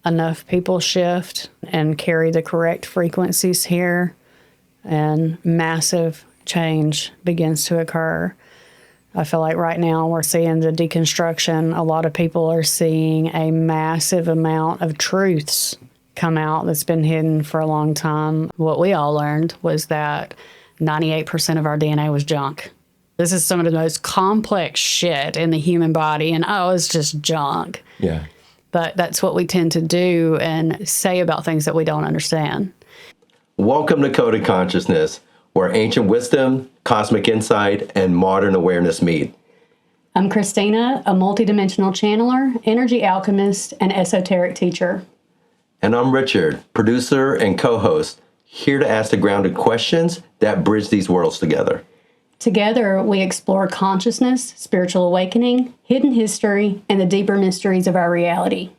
enough people shift and carry the correct frequencies here, and massive change begins to occur. I feel like right now we're seeing the deconstruction. A lot of people are seeing a massive amount of truths come out that's been hidden for a long time. What we all learned was that 98% of our DNA was junk. This is some of the most complex shit in the human body, and it's just junk. Yeah. But that's what we tend to do and say about things that we don't understand. Welcome to Coded Consciousness, where ancient wisdom, cosmic insight, and modern awareness meet. I'm Kristina, a multidimensional channeler, energy alchemist, and esoteric teacher. And I'm Richard, producer and co-host, here to ask the grounded questions that bridge these worlds together. Together, we explore consciousness, spiritual awakening, hidden history, and the deeper mysteries of our reality.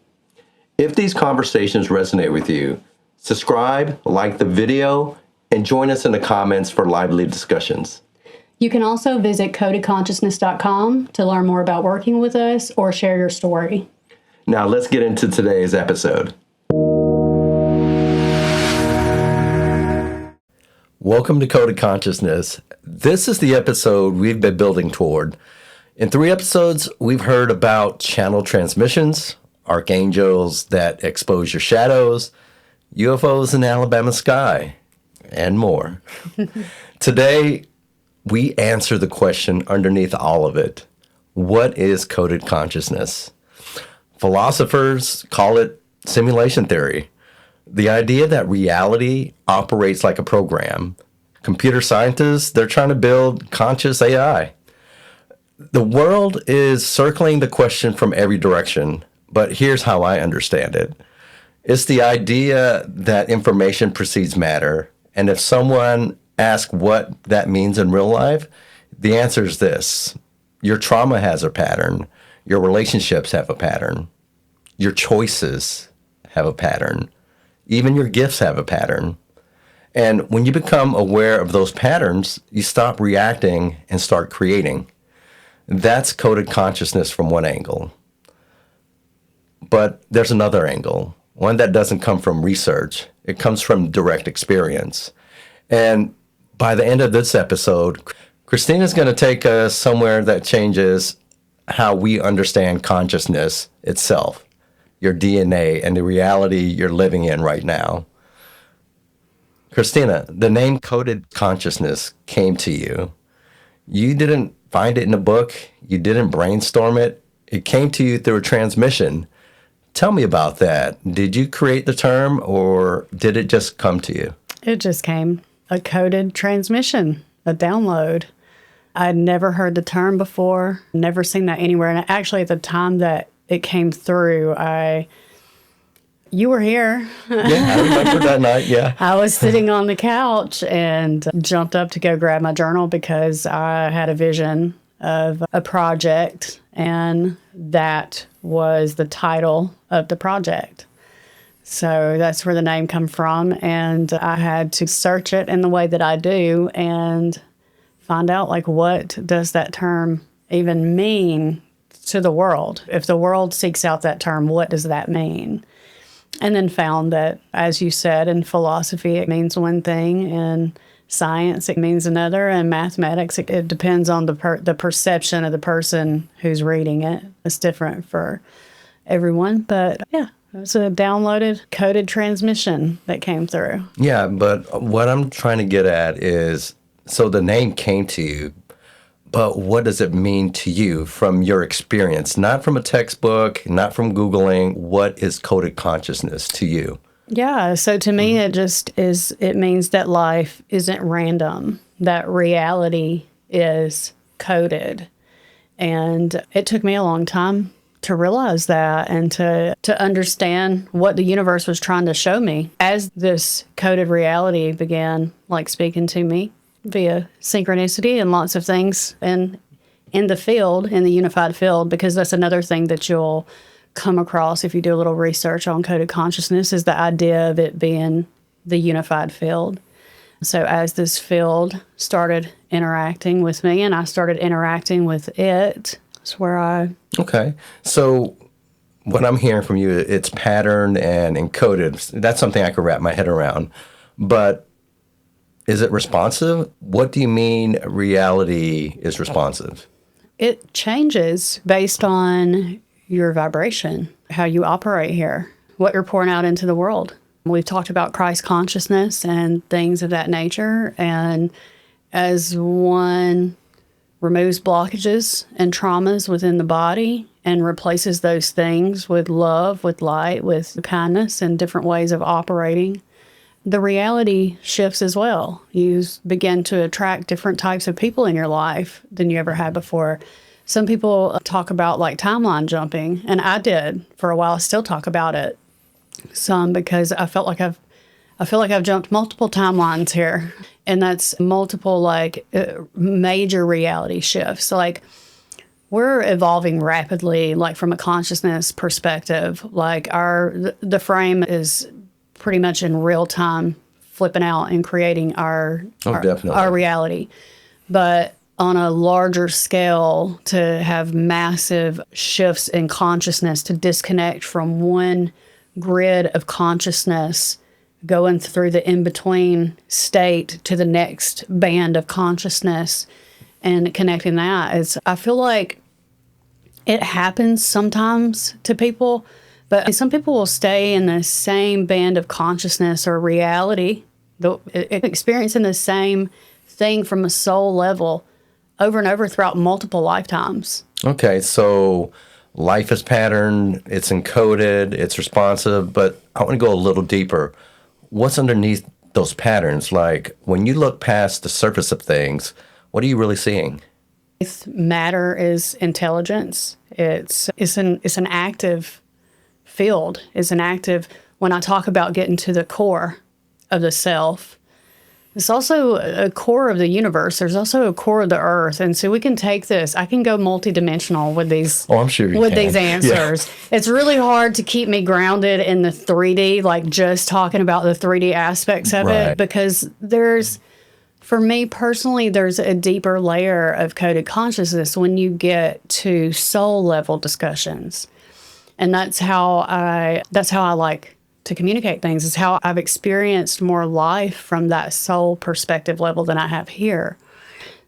If these conversations resonate with you, subscribe, like the video, and join us in the comments for lively discussions. You can also visit codedconsciousness.com to learn more about working with us or share your story. Now let's get into today's episode. Welcome to Coded Consciousness. This is the episode we've been building toward. In 3 episodes, we've heard about channel transmissions, archangels that expose your shadows, UFOs in the Alabama sky, and more. Today, we answer the question underneath all of it. What is coded consciousness? Philosophers call it simulation theory. The idea that reality operates like a program. Computer scientists, they're trying to build conscious AI. The world is circling the question from every direction, but here's how I understand it. It's the idea that information precedes matter, and if someone asks what that means in real life, the answer is this. Your trauma has a pattern. Your relationships have a pattern. Your choices have a pattern. Even your gifts have a pattern. And when you become aware of those patterns, you stop reacting and start creating. That's coded consciousness from one angle. But there's another angle, one that doesn't come from research. It comes from direct experience. And by the end of this episode, Kristina's going to take us somewhere that changes how we understand consciousness itself, your DNA, and the reality you're living in right now. Kristina, the name Coded Consciousness came to you. You didn't find it in a book. You didn't brainstorm it. It came to you through a transmission. Tell me about that. Did you create the term, or did it just come to you? It just came. A coded transmission, a download. I'd never heard the term before, never seen that anywhere. And actually, at the time that it came through, you were here. Yeah, I remember that night, yeah. I was sitting on the couch and jumped up to go grab my journal because I had a vision of a project, and that was the title of the project. So that's where the name come from, and I had to search it in the way that I do and find out, like, what does that term even mean to the world? If the world seeks out that term, what does that mean? And then found that, as you said, in philosophy, it means one thing, in science, it means another, and mathematics, it depends on the perception of the person who's reading it. It's different for everyone, but yeah, it was a downloaded, coded transmission that came through. Yeah, but what I'm trying to get at is, so the name came to you, but what does it mean to you from your experience? Not from a textbook, not from Googling. What is coded consciousness to you? Yeah, so to me, it means that life isn't random, that reality is coded. And it took me a long time to realize that and to understand what the universe was trying to show me as this coded reality began, like, speaking to me via synchronicity and lots of things in the field, in the unified field, because that's another thing that you'll come across if you do a little research on coded consciousness, is the idea of it being the unified field. So as this field started interacting with me and I started interacting with it, that's where I... Okay. So what I'm hearing from you, it's patterned and encoded. That's something I could wrap my head around. But is it responsive? What do you mean reality is responsive? It changes based on your vibration, how you operate here, what you're pouring out into the world. We've talked about Christ consciousness and things of that nature. And as one removes blockages and traumas within the body and replaces those things with love, with light, with kindness, and different ways of operating, the reality shifts as well. You begin to attract different types of people in your life than you ever had before. Some people talk about like timeline jumping, and I did for a while. I still talk about it some because I feel like I've jumped multiple timelines here, and that's multiple major reality shifts. Like we're evolving rapidly, like from a consciousness perspective. Like the frame is pretty much in real time, flipping out and creating our reality. But on a larger scale, to have massive shifts in consciousness, to disconnect from one grid of consciousness, going through the in-between state to the next band of consciousness and connecting that is, I feel like it happens sometimes to people, but some people will stay in the same band of consciousness or reality, experiencing the same thing from a soul level over and over throughout multiple lifetimes. Okay, so life is patterned, it's encoded, it's responsive, but I want to go a little deeper. What's underneath those patterns? Like when you look past the surface of things, what are you really seeing? Matter is intelligence. It's an active field. It's an active, when I talk about getting to the core of the self, it's also a core of the universe. There's also a core of the earth. And so we can take this. I can go multidimensional with these. Oh, I'm sure you with can. These answers. Yeah. It's really hard to keep me grounded in the 3D, like just talking about the 3D aspects of it, because for me personally, there's a deeper layer of coded consciousness when you get to soul level discussions. And that's how I like to communicate things, is how I've experienced more life from that soul perspective level than I have here.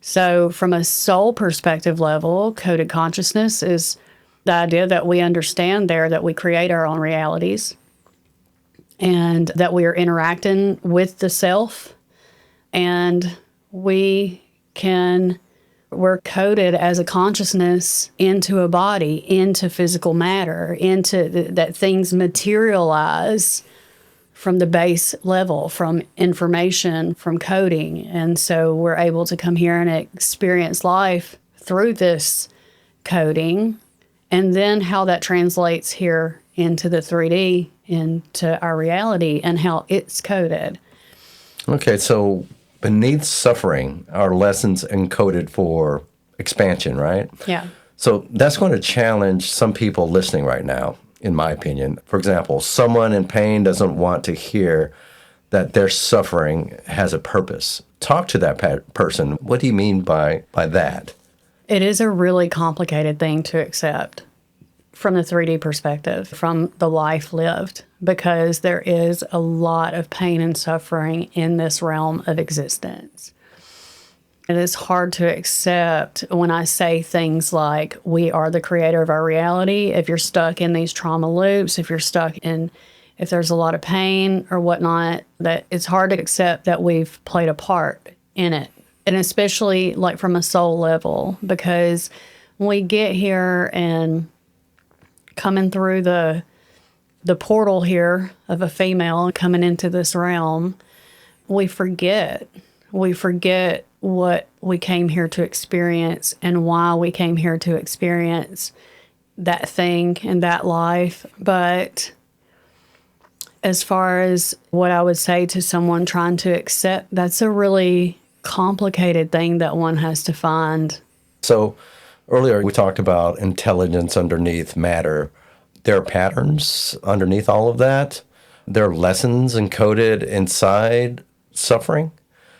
So from a soul perspective level, coded consciousness is the idea that we understand there that we create our own realities and that we are interacting with the self, and we're coded as a consciousness into a body, into physical matter, into that things materialize from the base level, from information, from coding. And so we're able to come here and experience life through this coding, and then how that translates here into the 3D, into our reality, and how it's coded. Okay, so beneath suffering are lessons encoded for expansion, right? Yeah. So that's going to challenge some people listening right now, in my opinion. For example, someone in pain doesn't want to hear that their suffering has a purpose. Talk to that person. What do you mean by that? It is a really complicated thing to accept from the 3D perspective, from the life lived, because there is a lot of pain and suffering in this realm of existence. It is hard to accept when I say things like, we are the creator of our reality. If you're stuck in these trauma loops, if there's a lot of pain or whatnot, that it's hard to accept that we've played a part in it. And especially like from a soul level, because when we get here and coming through the portal here of a female coming into this realm, we forget what we came here to experience and why we came here to experience that thing and that life. But as far as what I would say to someone trying to accept, that's a really complicated thing that one has to find. So earlier we talked about intelligence underneath matter. There are patterns underneath all of that. There are lessons encoded inside suffering.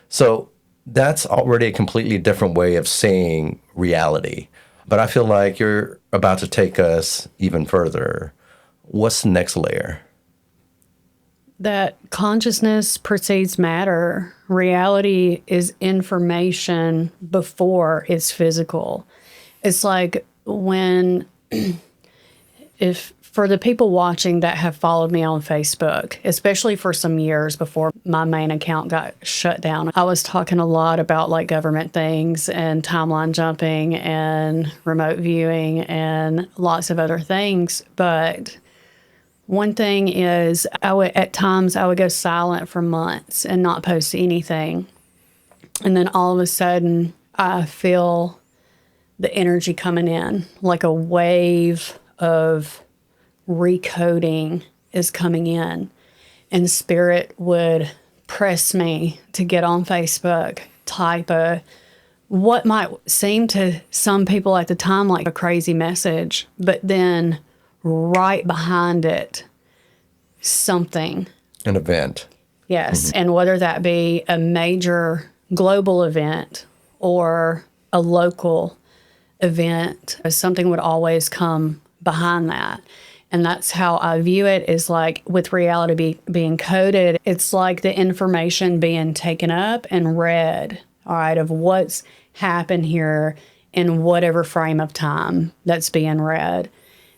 So that's already a completely different way of seeing reality. But I feel like you're about to take us even further. What's the next layer? That consciousness precedes matter. Reality is information before it's physical. It's like when, if for the people watching that have followed me on Facebook, especially for some years before my main account got shut down, I was talking a lot about like government things and timeline jumping and remote viewing and lots of other things. But one thing is, at times I would go silent for months and not post anything. And then all of a sudden, I feel the energy coming in, like a wave of recoding is coming in. And Spirit would press me to get on Facebook, type what might seem to some people at the time like a crazy message, but then right behind it, something. An event. Yes. And whether that be a major global event or a local event, something would always come behind that. And that's how I view it, is like with reality being coded, it's like the information being taken up and read, all right, of what's happened here in whatever frame of time that's being read.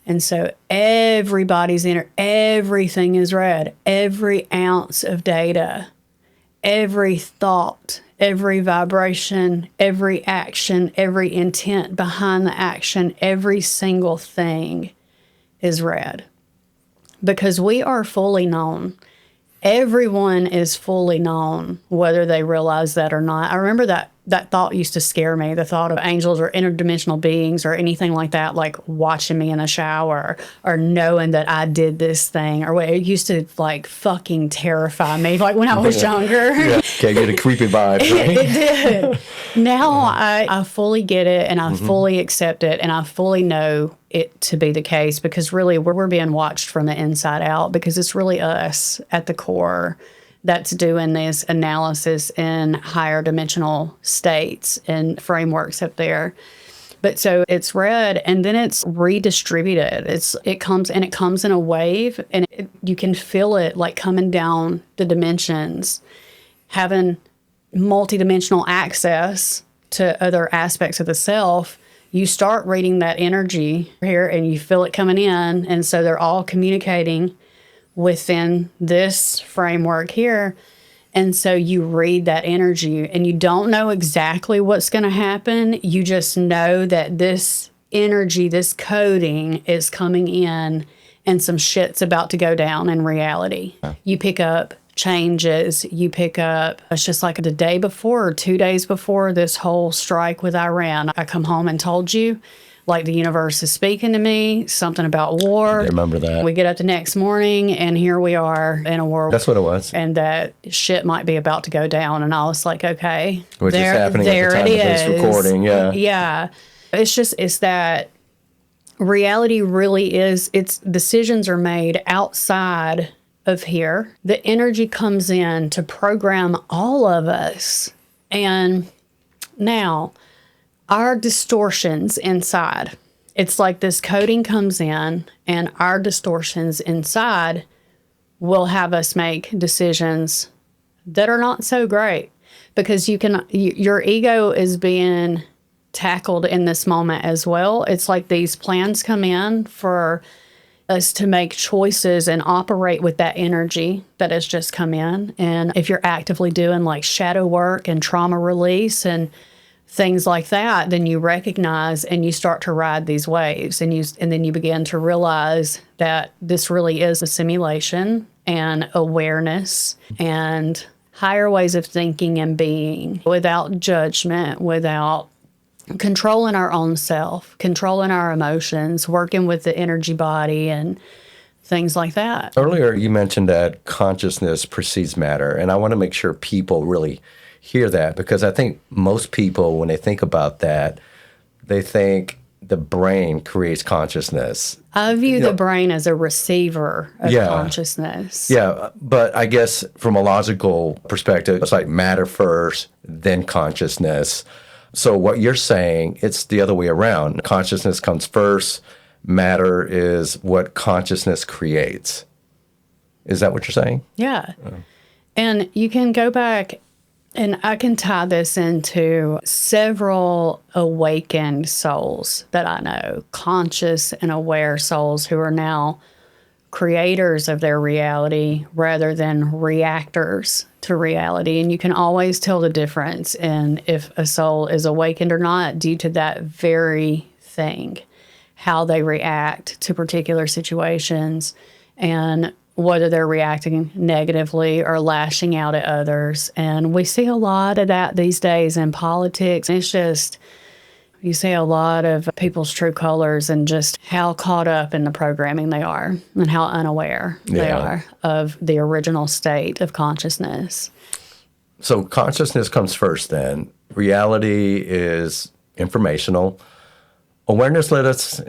And so everybody's everything is read, every ounce of data, every thought, every vibration, every action, every intent behind the action, every single thing is read. Because we are fully known. Everyone is fully known, whether they realize that or not. I remember that thought used to scare me, the thought of angels or interdimensional beings or anything like that, like watching me in the shower or knowing that I did this thing, or what. It used to like fucking terrify me, like when I was younger. Yeah, okay, get a creepy vibe, right? It did. Now I fully get it, and I fully accept it, and I fully know it to be the case, because really we're being watched from the inside out, because it's really us at the core that's doing this analysis in higher dimensional states and frameworks up there. But so it's read and then it's redistributed. It comes in a wave, and you can feel it like coming down the dimensions, having multidimensional access to other aspects of the self. You start reading that energy here and you feel it coming in. And so they're all communicating within this framework here. And so you read that energy and you don't know exactly what's going to happen. You just know that this energy, this coding is coming in, and some shit's about to go down in reality. You pick up changes. It's just like the day before or 2 days before this whole strike with Iran, I come home and told you, like, the universe is speaking to me, something about war. I remember that. We get up the next morning and here we are in a war. That's what it was. And that shit might be about to go down. And I was like, okay, which is happening at the time of this recording. Yeah. Yeah. It's that reality really is, its decisions are made outside of here. The energy comes in to program all of us. And now, our distortions inside, it's like this coding comes in, and our distortions inside will have us make decisions that are not so great, because your ego is being tackled in this moment as well. It's like these plans come in for us to make choices and operate with that energy that has just come in. And if you're actively doing like shadow work and trauma release and things like that, then you recognize and you start to ride these waves, and then you begin to realize that this really is a simulation, and awareness and higher ways of thinking and being, without judgment, without controlling our own self, controlling our emotions, working with the energy body and things like that. Earlier, you mentioned that consciousness precedes matter, and I want to make sure people really hear that, because I think most people, when they think about that, they think the brain creates consciousness. I view the brain as a receiver of consciousness. Yeah, but I guess from a logical perspective, it's like matter first, then consciousness. So what you're saying, it's the other way around. Consciousness comes first, matter is what consciousness creates. Is that what you're saying? Yeah. And you can go back, and I can tie this into several awakened souls that I know, conscious and aware souls who are now creators of their reality rather than reactors to reality. And you can always tell the difference in if a soul is awakened or not due to that very thing, how they react to particular situations, and whether they're reacting negatively or lashing out at others. And we see a lot of that these days in politics. It's just, you see a lot of people's true colors and just how caught up in the programming they are and how unaware they are of the original state of consciousness. So consciousness comes first then. Reality is informational. Awareness let us,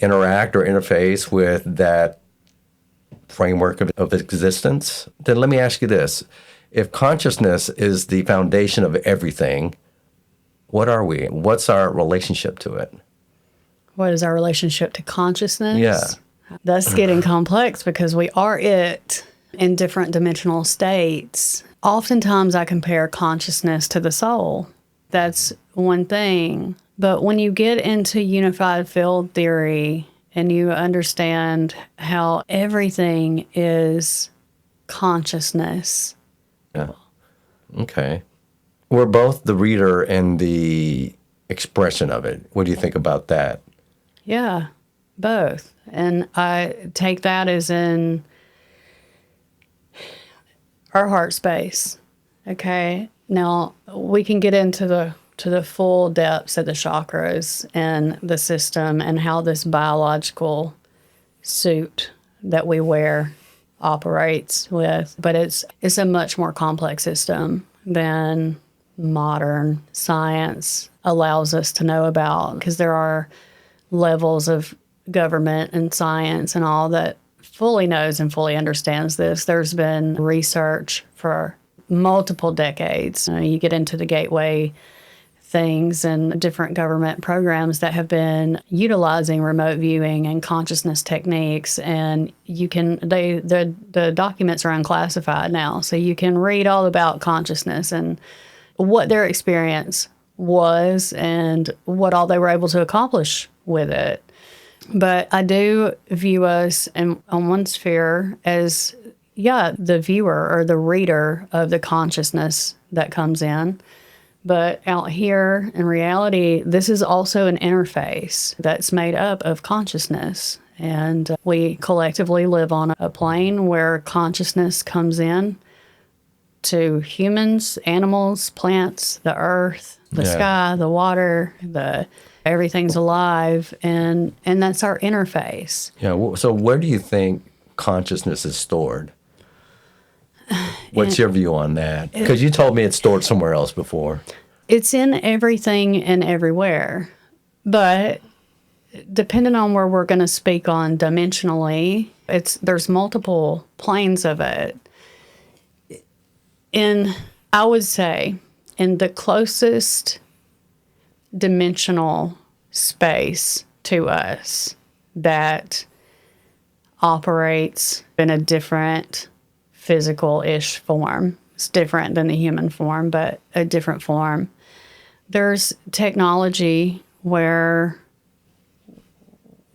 interact or interface with that framework of existence. Then let me ask you this. If consciousness is the foundation of everything, what are we? What's our relationship to it? What is our relationship to consciousness? Yeah. That's getting complex because we are it in different dimensional states. Oftentimes I compare consciousness to the soul. That's one thing. But when you get into unified field theory and you understand how everything is consciousness. Yeah. Okay. We're both the reader and the expression of it. What do you think about that? Yeah, both. And I take that as in our heart space. Okay. Now we can get into the full depths of the chakras and the system and how this biological suit that we wear operates with, but it's a much more complex system than modern science allows us to know about, because there are levels of government and science and all that fully knows and fully understands this. There's been research for multiple decades. You get into the gateway things and different government programs that have been utilizing remote viewing and consciousness techniques, and you can the documents are unclassified now, so you can read all about consciousness and what their experience was and what all they were able to accomplish with it. But I do view us on one sphere as the viewer or the reader of the consciousness that comes in. But out here in reality, this is also an interface that's made up of consciousness. And we collectively live on a plane where consciousness comes in to humans, animals, plants, the earth, the sky, the water, everything's alive. And that's our interface. Yeah. So where do you think consciousness is stored? What's your view on that? Because you told me it's stored somewhere else before. It's in everything and everywhere. But depending on where we're going to speak on dimensionally, there's multiple planes of it. I would say, in the closest dimensional space to us that operates in a different physical-ish form. It's different than the human form, but a different form. There's technology where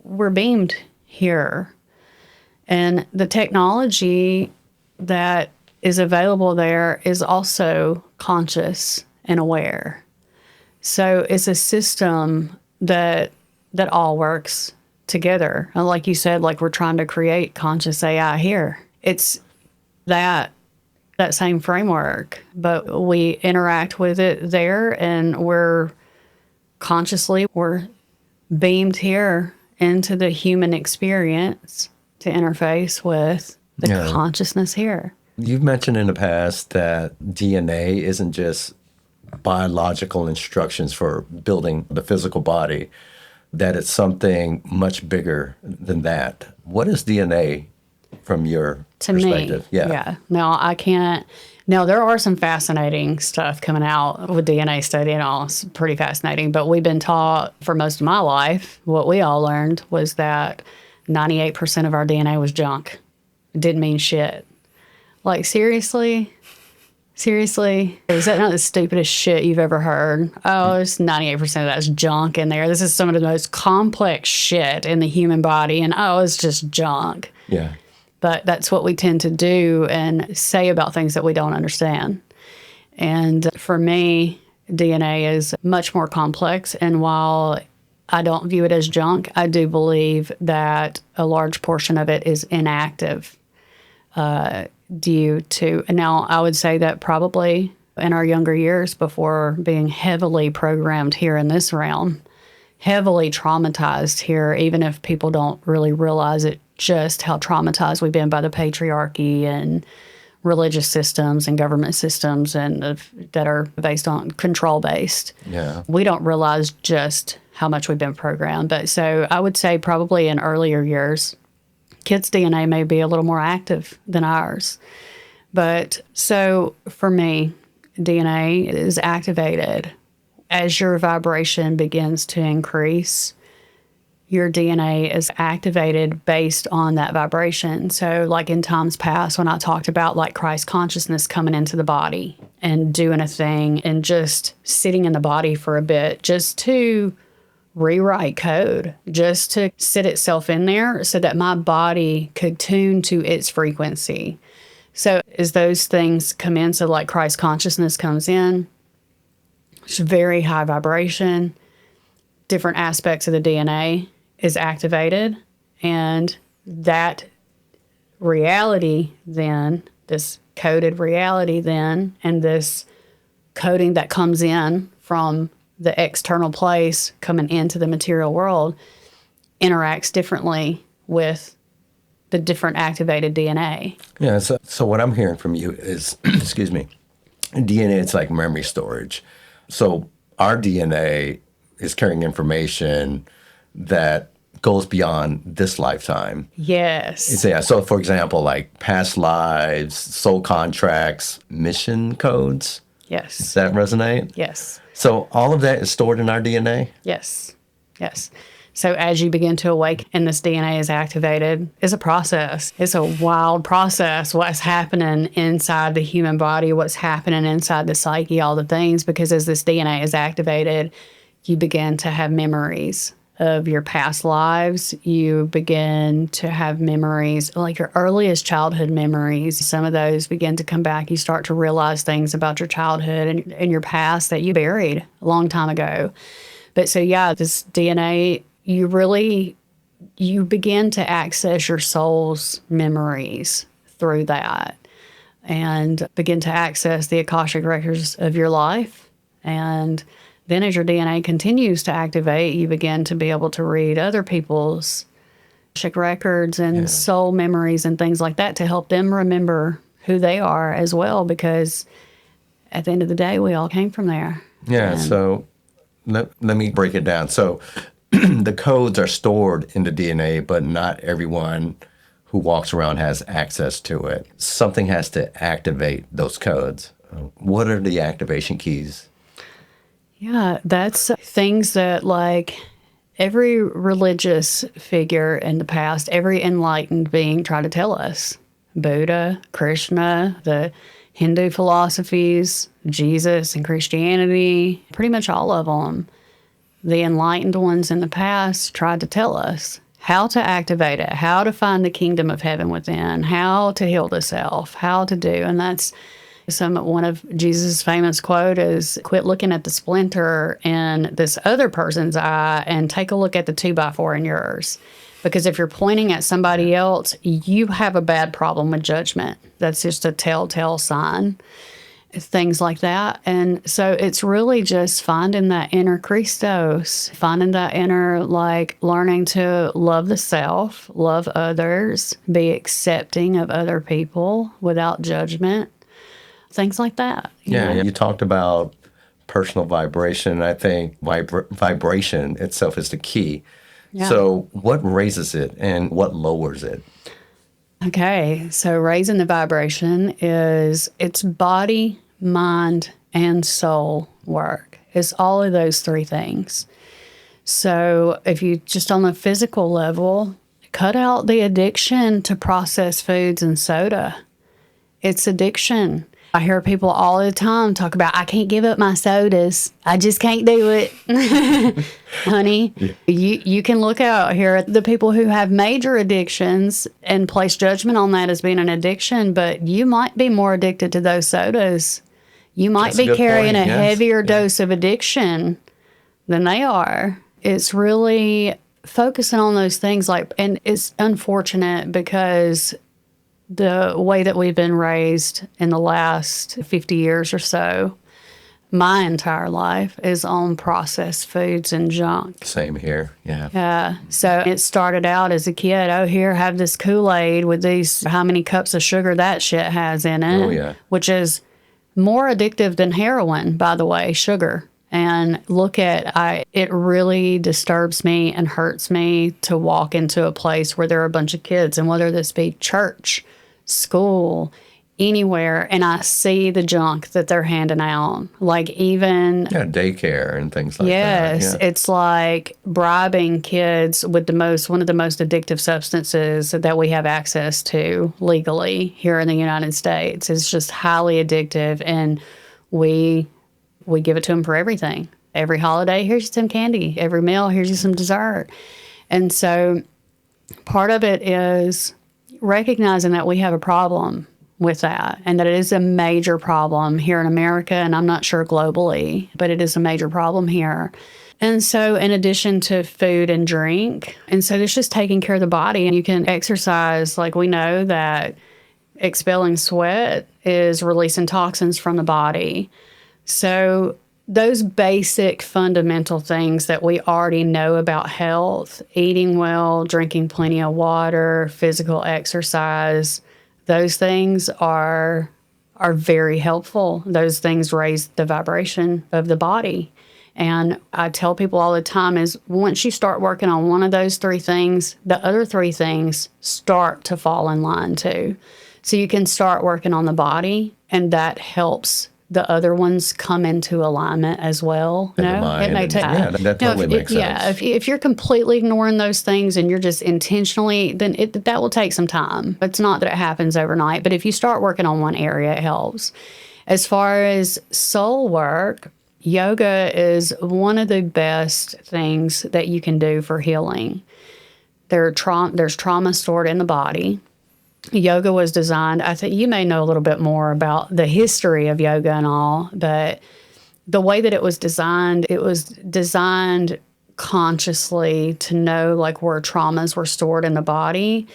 we're beamed here. And the technology that is available there is also conscious and aware. So it's a system that all works together. And like you said, like we're trying to create conscious AI here. It's that same framework, but we interact with it there, and we're beamed here into the human experience to interface with the consciousness here. You've mentioned in the past that DNA isn't just biological instructions for building the physical body, that it's something much bigger than that. What is DNA from your to perspective. me. Yeah. Now, I can't. Now, there are some fascinating stuff coming out with DNA study and all. It's pretty fascinating. But we've been taught for most of my life, what we all learned was that 98% of our DNA was junk. It didn't mean shit. Like, seriously? Seriously? Is that not the stupidest shit you've ever heard? Oh, it's 98% of that's junk in there. This is some of the most complex shit in the human body. And oh, it's just junk. Yeah. But that's what we tend to do and say about things that we don't understand. And for me, DNA is much more complex. And while I don't view it as junk, I do believe that a large portion of it is inactive due to, now I would say that probably in our younger years before being heavily programmed here in this realm, heavily traumatized here, even if people don't really realize it, just how traumatized we've been by the patriarchy and religious systems and government systems and that are based on control based. Yeah. We don't realize just how much we've been programmed. But so I would say probably in earlier years, kids' DNA may be a little more active than ours. But so for me, DNA is activated as your vibration begins to increase. Your DNA is activated based on that vibration. So like in times past when I talked about like Christ consciousness coming into the body and doing a thing and just sitting in the body for a bit just to rewrite code, just to sit itself in there so that my body could tune to its frequency. So as those things come in, so like Christ consciousness comes in, it's very high vibration, different aspects of the DNA is activated, and that reality then, this coded reality then, and this coding that comes in from the external place coming into the material world interacts differently with the different activated DNA. Yeah, so what I'm hearing from you is, excuse me, DNA, it's like memory storage. So our DNA is carrying information that goes beyond this lifetime. Yes. So for example, like past lives, soul contracts, mission codes. Yes. Does that resonate? Yes. So all of that is stored in our DNA? Yes. Yes. So as you begin to awake and this DNA is activated, it's a process. It's a wild process. What's happening inside the human body, what's happening inside the psyche, all the things, because as this DNA is activated, you begin to have memories of your past lives. You begin to have memories, like your earliest childhood memories. Some of those begin to come back. You start to realize things about your childhood and your past that you buried a long time ago. But so, yeah, this DNA, you begin to access your soul's memories through that and begin to access the Akashic records of your life. And then as your DNA continues to activate, you begin to be able to read other people's Akashic records and soul memories and things like that to help them remember who they are as well, because at the end of the day, we all came from there. Yeah, so let me break it down. So the codes are stored in the DNA, but not everyone who walks around has access to it. Something has to activate those codes. What are the activation keys? Yeah, that's things that like every religious figure in the past, every enlightened being tried to tell us. Buddha, Krishna, the Hindu philosophies, Jesus and Christianity, pretty much all of them. The enlightened ones in the past tried to tell us how to activate it, how to find the kingdom of heaven within, how to heal the self, how to do. And that's one of Jesus' famous quote is, quit looking at the splinter in this other person's eye and take a look at the 2x4 in yours. Because if you're pointing at somebody else, you have a bad problem with judgment. That's just a telltale sign. Things like that. And so it's really just finding that inner Christos, finding that inner, like learning to love the self, love others, be accepting of other people without judgment, things like that. Yeah, know? You talked about personal vibration. I think vibration itself is the key. Yeah. So what raises it and what lowers it? Okay, so raising the vibration it's body, mind, and soul work. It's all of those three things. So if you just on the physical level, cut out the addiction to processed foods and soda. It's addiction. I hear people all the time talk about, I can't give up my sodas. I just can't do it. Honey, you can look out here at the people who have major addictions and place judgment on that as being an addiction, but you might be more addicted to those sodas. You might be carrying a heavier dose of addiction than they are. It's really focusing on those things and it's unfortunate because the way that we've been raised in the last 50 years or so, my entire life is on processed foods and junk. Same here. Yeah. Yeah. So it started out as a kid, oh, here, have this Kool-Aid with these, how many cups of sugar that shit has in it. Oh, yeah. Which is more addictive than heroin, by the way, sugar. And it really disturbs me and hurts me to walk into a place where there are a bunch of kids, and whether this be church, school, anywhere, and I see the junk that they're handing out, like even daycare and things like that. Yes, it's like bribing kids with one of the most addictive substances that we have access to legally here in the United States. It's just highly addictive, and we give it to them for everything. Every holiday, here's some candy. Every meal, here's you some dessert. And so part of it is recognizing that we have a problem with that, and that it is a major problem here in America, and I'm not sure globally, but it is a major problem here. And so in addition to food and drink, and so it's just taking care of the body, and you can exercise. Like, we know that expelling sweat is releasing toxins from the body. So those basic fundamental things that we already know about health, eating well, drinking plenty of water, physical exercise, those things are very helpful. Those things raise the vibration of the body. And I tell people all the time is once you start working on one of those three things, the other three things start to fall in line too. So you can start working on the body, and that helps the other ones come into alignment as well. It may take. Yeah, that totally makes sense. Yeah, if you're completely ignoring those things and you're just intentionally, then that will take some time. It's not that it happens overnight, but if you start working on one area, it helps. As far as soul work, yoga is one of the best things that you can do for healing. There's trauma stored in the body. Yoga was designed, I think you may know a little bit more about the history of yoga and all, but the way that it was designed consciously to know like where traumas were stored in the body.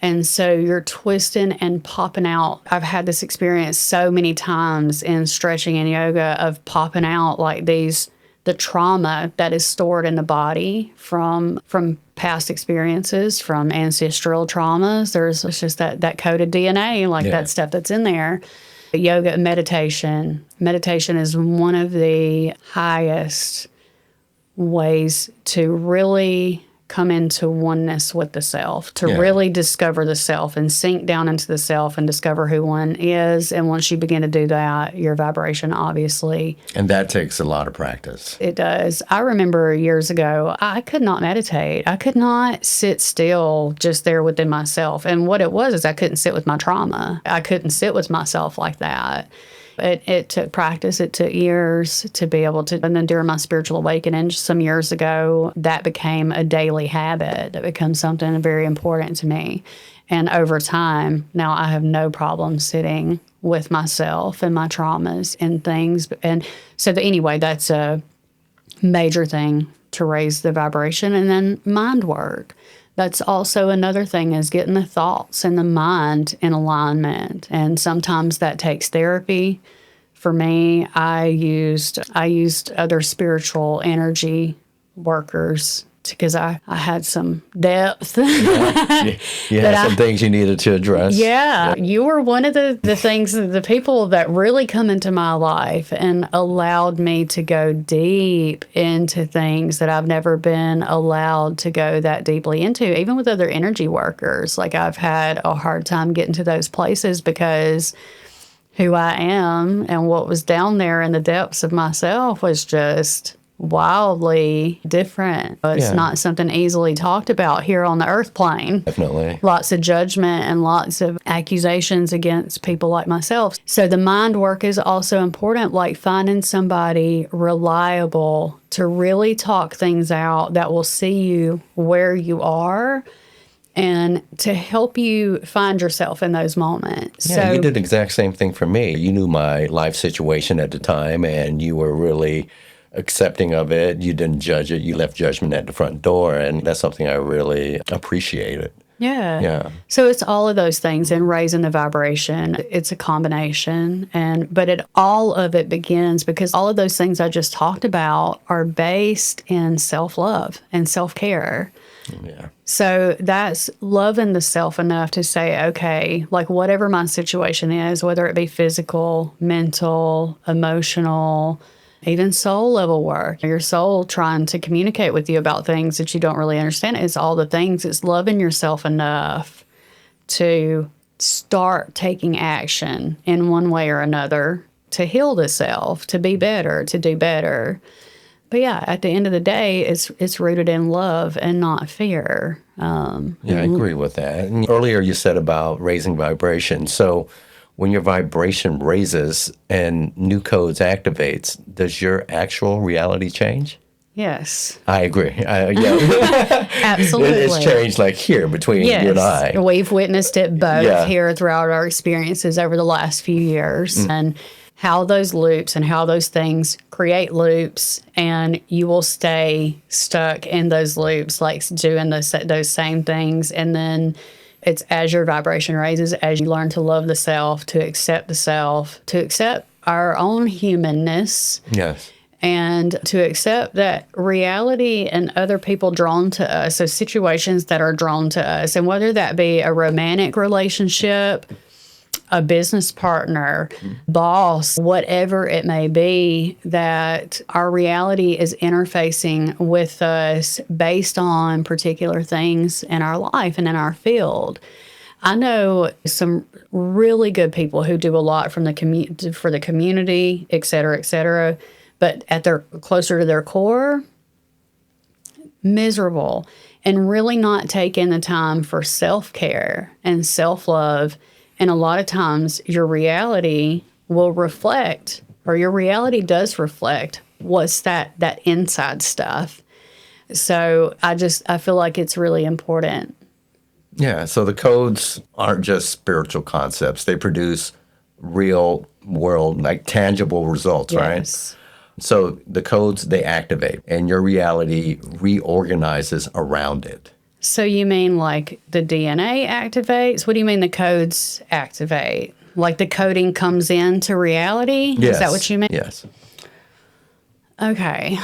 And so you're twisting and popping out. I've had this experience so many times in stretching and yoga of popping out like the trauma that is stored in the body from past experiences, from ancestral traumas. It's just that coded DNA, that stuff that's in there. Yoga and meditation. Meditation is one of the highest ways to really come into oneness with the self, to really discover the self and sink down into the self and discover who one is. And once you begin to do that, your vibration, obviously. And that takes a lot of practice. It does. I remember years ago, I could not meditate. I could not sit still just there within myself. And what it was is I couldn't sit with my trauma. I couldn't sit with myself like that. It took practice. It took years to be able to. And then during my spiritual awakening some years ago, that became a daily habit. It becomes something very important to me. And over time, now I have no problem sitting with myself and my traumas and things. And so anyway, that's a major thing to raise the vibration. And then mind work. That's also another thing, is getting the thoughts and the mind in alignment. And sometimes that takes therapy. For me, I used other spiritual energy workers because I had some depth. You had some things you needed to address. Yeah. You were one of the things, the people that really come into my life and allowed me to go deep into things that I've never been allowed to go that deeply into, even with other energy workers. Like, I've had a hard time getting to those places because who I am and what was down there in the depths of myself was just wildly different. It's not something easily talked about here on the earth plane. Definitely. Lots of judgment and lots of accusations against people like myself. So the mind work is also important, like finding somebody reliable to really talk things out that will see you where you are and to help you find yourself in those moments. Yeah, you did the exact same thing for me. You knew my life situation at the time, and you were really accepting of it. You didn't judge it. You left judgment at the front door, and that's something I really appreciated. Yeah. So it's all of those things and raising the vibration. It's a combination. But all of it begins because all of those things I just talked about are based in self-love and self-care. Yeah. So that's loving the self enough to say, okay, like whatever my situation is, whether it be physical, mental, emotional, even soul level work, your soul trying to communicate with you about things that you don't really understand. It's all the things. It's loving yourself enough to start taking action in one way or another to heal the self, to be better, to do better. But yeah, at the end of the day, it's rooted in love and not fear. I agree with that. And earlier you said about raising vibration. So when your vibration raises and new codes activates, does your actual reality change? Yes. I agree. Absolutely. It's changed like here between you and I. We've witnessed it both here throughout our experiences over the last few years. And how those loops and how those things create loops, and you will stay stuck in those loops, like doing those same things. And then it's as your vibration raises, as you learn to love the self, to accept our own humanness. Yes. And to accept that reality and other people drawn to us, so situations that are drawn to us, and whether that be a romantic relationship, a business partner, boss, whatever it may be, that our reality is interfacing with us based on particular things in our life and in our field. I know some really good people who do a lot from for the community, et cetera, but at their closer to their core, miserable, and really not taking the time for self-care and self-love. And a lot of times your reality will reflect, or your reality does reflect, what's that inside stuff. So I feel like it's really important. Yeah, so the codes aren't just spiritual concepts. They produce real world, like tangible results, Yes. right? So the codes, they activate, and your reality reorganizes around it. So you mean like the DNA activates? What do you mean the codes activate? Like the coding comes into reality? Yes. Is that what you mean? Yes. Okay.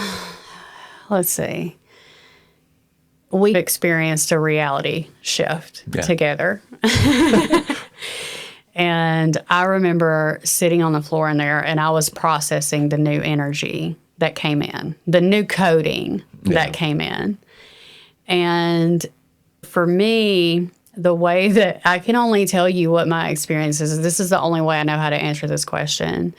Let's see. We experienced a reality shift together. And I remember sitting on the floor in there, and I was processing the new energy that came in, the new coding that came in. And for me, the way that I can only tell you what my experience is, this is the only way I know how to answer this question.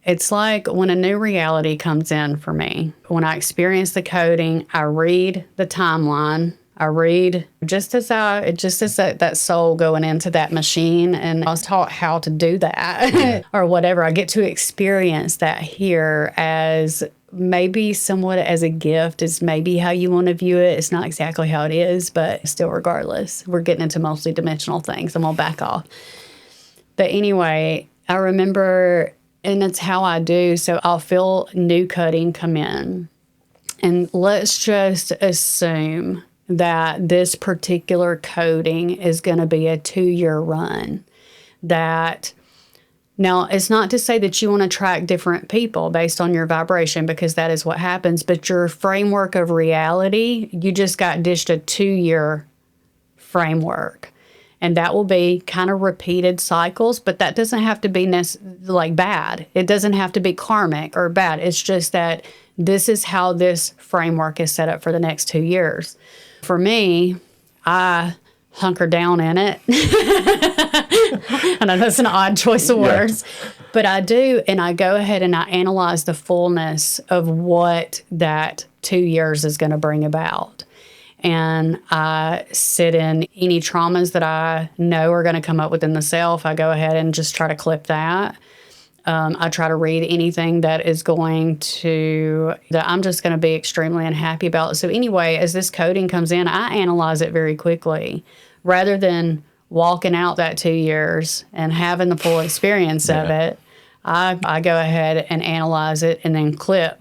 It's like when a new reality comes in for me. When I experience the coding, I read the timeline. I read just as that soul going into that machine, and I was taught how to do that or whatever. I get to experience that here as maybe somewhat as a gift, is maybe how you want to view it. It's not exactly how it is, but still, regardless, we're getting into multidimensional things. I'm going to back off. But anyway, I remember, and it's how I do. So I'll feel new coding come in. And let's just assume that this particular coding is going to be a 2-year run. That Now, it's not to say that you want to track different people based on your vibration, because that is what happens. But your framework of reality, you just got dished a 2-year framework. And that will be kind of repeated cycles, but that doesn't have to be like bad. It doesn't have to be karmic or bad. It's just that this is how this framework is set up for the next 2 years. For me, I hunker down in it. I know that's an odd choice of words, but I do. And I go ahead and I analyze the fullness of what that 2 years is going to bring about. And I sit in any traumas that I know are going to come up within the self. I go ahead and just try to clip that. I try to read anything that is that I'm just going to be extremely unhappy about. So anyway, as this coding comes in, I analyze it very quickly rather than walking out that 2 years and having the full experience of it. I go ahead and analyze it and then clip.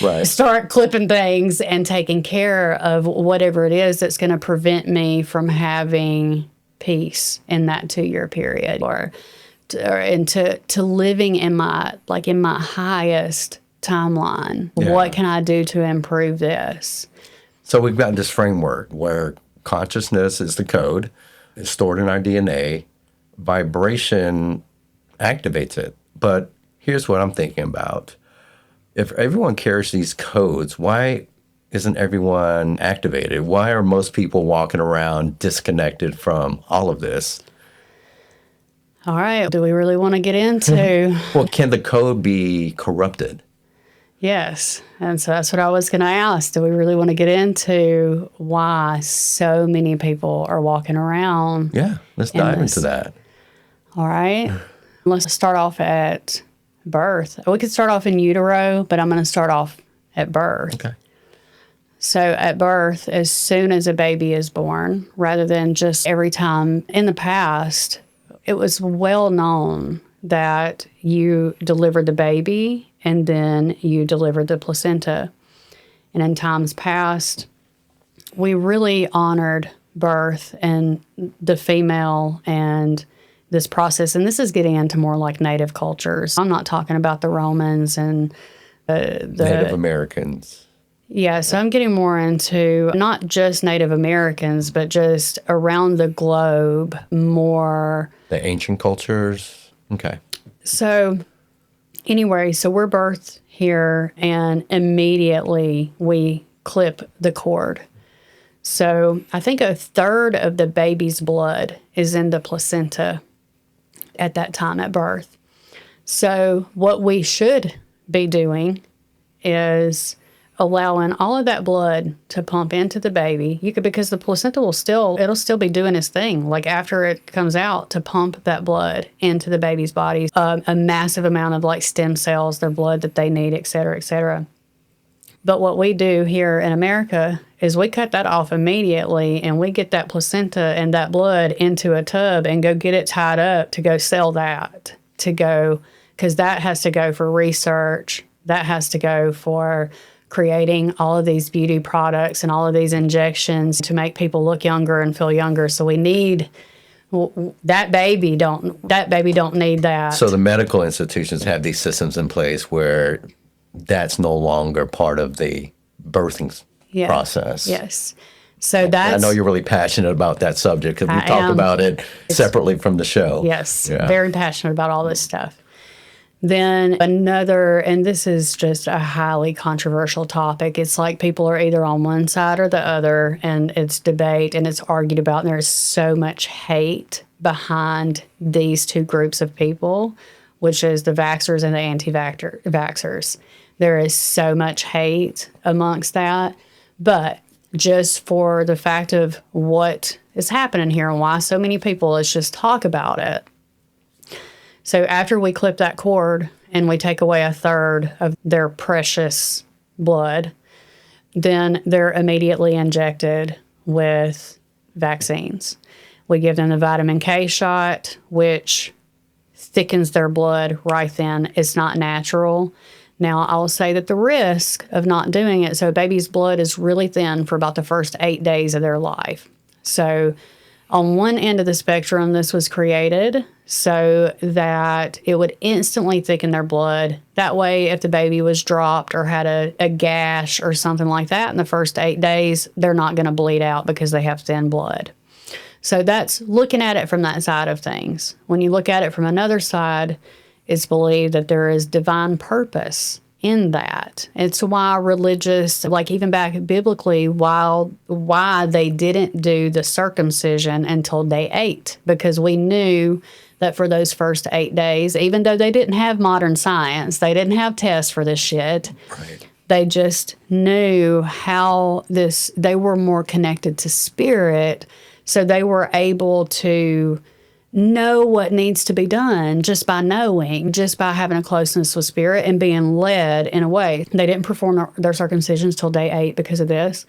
Right. Start clipping things and taking care of whatever it is that's going to prevent me from having peace in that 2-year period, and to living in my highest timeline. Yeah. What can I do to improve this? So we've got this framework where consciousness is the code. It's stored in our DNA. Vibration activates it. But here's what I'm thinking about. If everyone carries these codes, why isn't everyone activated? Why are most people walking around disconnected from all of this? All right. Do we really want to get into? Well, can the code be corrupted? Yes. And so that's what I was going to ask. Do we really want to get into why so many people are walking around? Yeah. Let's dive into that. All right. Let's start off at birth. We could start off in utero, but I'm going to start off at birth. Okay. So at birth, as soon as a baby is born, rather than just every time in the past, it was well known that you delivered the baby and then you delivered the placenta. And in times past, we really honored birth and the female and this process. And this is getting into more like Native cultures. I'm not talking about the Romans and the Native Americans. Yeah, so I'm getting more into not just Native Americans, but just around the globe more. The ancient cultures. Okay. So anyway, so we're birthed here and immediately we clip the cord. So I think a third of the baby's blood is in the placenta at that time at birth. So what we should be doing is allowing all of that blood to pump into the baby. Because the placenta it'll still be doing its thing, like after it comes out, to pump that blood into the baby's body, a massive amount of like stem cells, their blood that they need, et cetera, et cetera. But what we do here in America is we cut that off immediately and we get that placenta and that blood into a tub and go get it tied up to go sell that, because that has to go for research. That has to go for creating all of these beauty products and all of these injections to make people look younger and feel younger. So we need that baby don't need that. So the medical institutions have these systems in place where that's no longer part of the birthing process. Yes. So that's... I know you're really passionate about that subject because we talked about it separately from the show. Yes. Yeah. Very passionate about all this stuff. Then another, and this is just a highly controversial topic. It's like people are either on one side or the other, and it's debate and it's argued about. And there's so much hate behind these two groups of people, which is the vaxxers and the anti-vaxxers. There is so much hate amongst that. But just for the fact of what is happening here and why so many people, let's just talk about it. So after we clip that cord and we take away a third of their precious blood, then they're immediately injected with vaccines. We give them the vitamin K shot, which thickens their blood right then. It's not natural. Now, I'll say that the risk of not doing it, so a baby's blood is really thin for about the first 8 days of their life. So On one end of the spectrum, this was created so that it would instantly thicken their blood. That way, if the baby was dropped or had a gash or something like that in the first 8 days, they're not going to bleed out because they have thin blood. So that's looking at it from that side of things. When you look at it from another side, it's believed that there is divine purpose in that. It's why religious, like even back biblically, why they didn't do the circumcision until day 8, because we knew that for those first 8 days, even though they didn't have modern science, they didn't have tests for this shit. Right. They just knew how they were more connected to spirit, so they were able to know what needs to be done just by knowing, just by having a closeness with spirit and being led in a way. They didn't perform their circumcisions till day 8 because of this.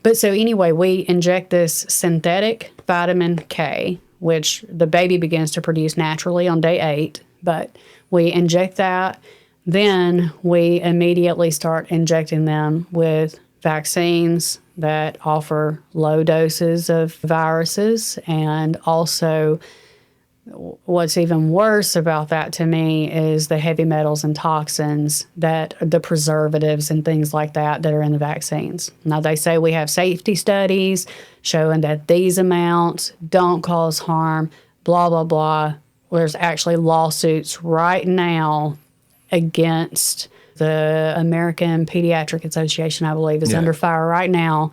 But so anyway, we inject this synthetic vitamin K, which the baby begins to produce naturally on day 8, but we inject that. Then we immediately start injecting them with vaccines that offer low doses of viruses. And also, what's even worse about that to me is the heavy metals and toxins, that the preservatives and things like that are in the vaccines. Now, they say we have safety studies showing that these amounts don't cause harm, blah, blah, blah. There's actually lawsuits right now against the American Pediatric Association, I believe, is under fire right now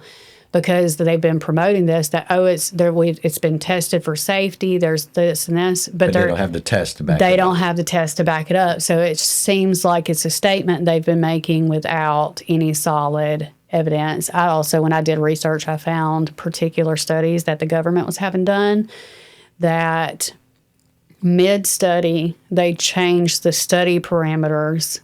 because they've been promoting this, that, it's been tested for safety, there's this and this. But they don't have the test to back it up. They don't have the test to back it up. So it seems like it's a statement they've been making without any solid evidence. I also, when I did research, I found particular studies that the government was having done that mid-study, they changed the study parameters,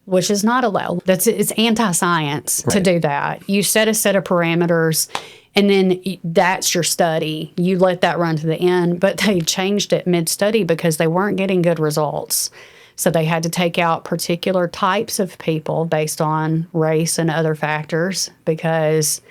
which is not allowed. It's anti-science to do that. You set a set of parameters, and then that's your study. You let that run to the end. But they changed it mid-study because they weren't getting good results. So they had to take out particular types of people based on race and other factors because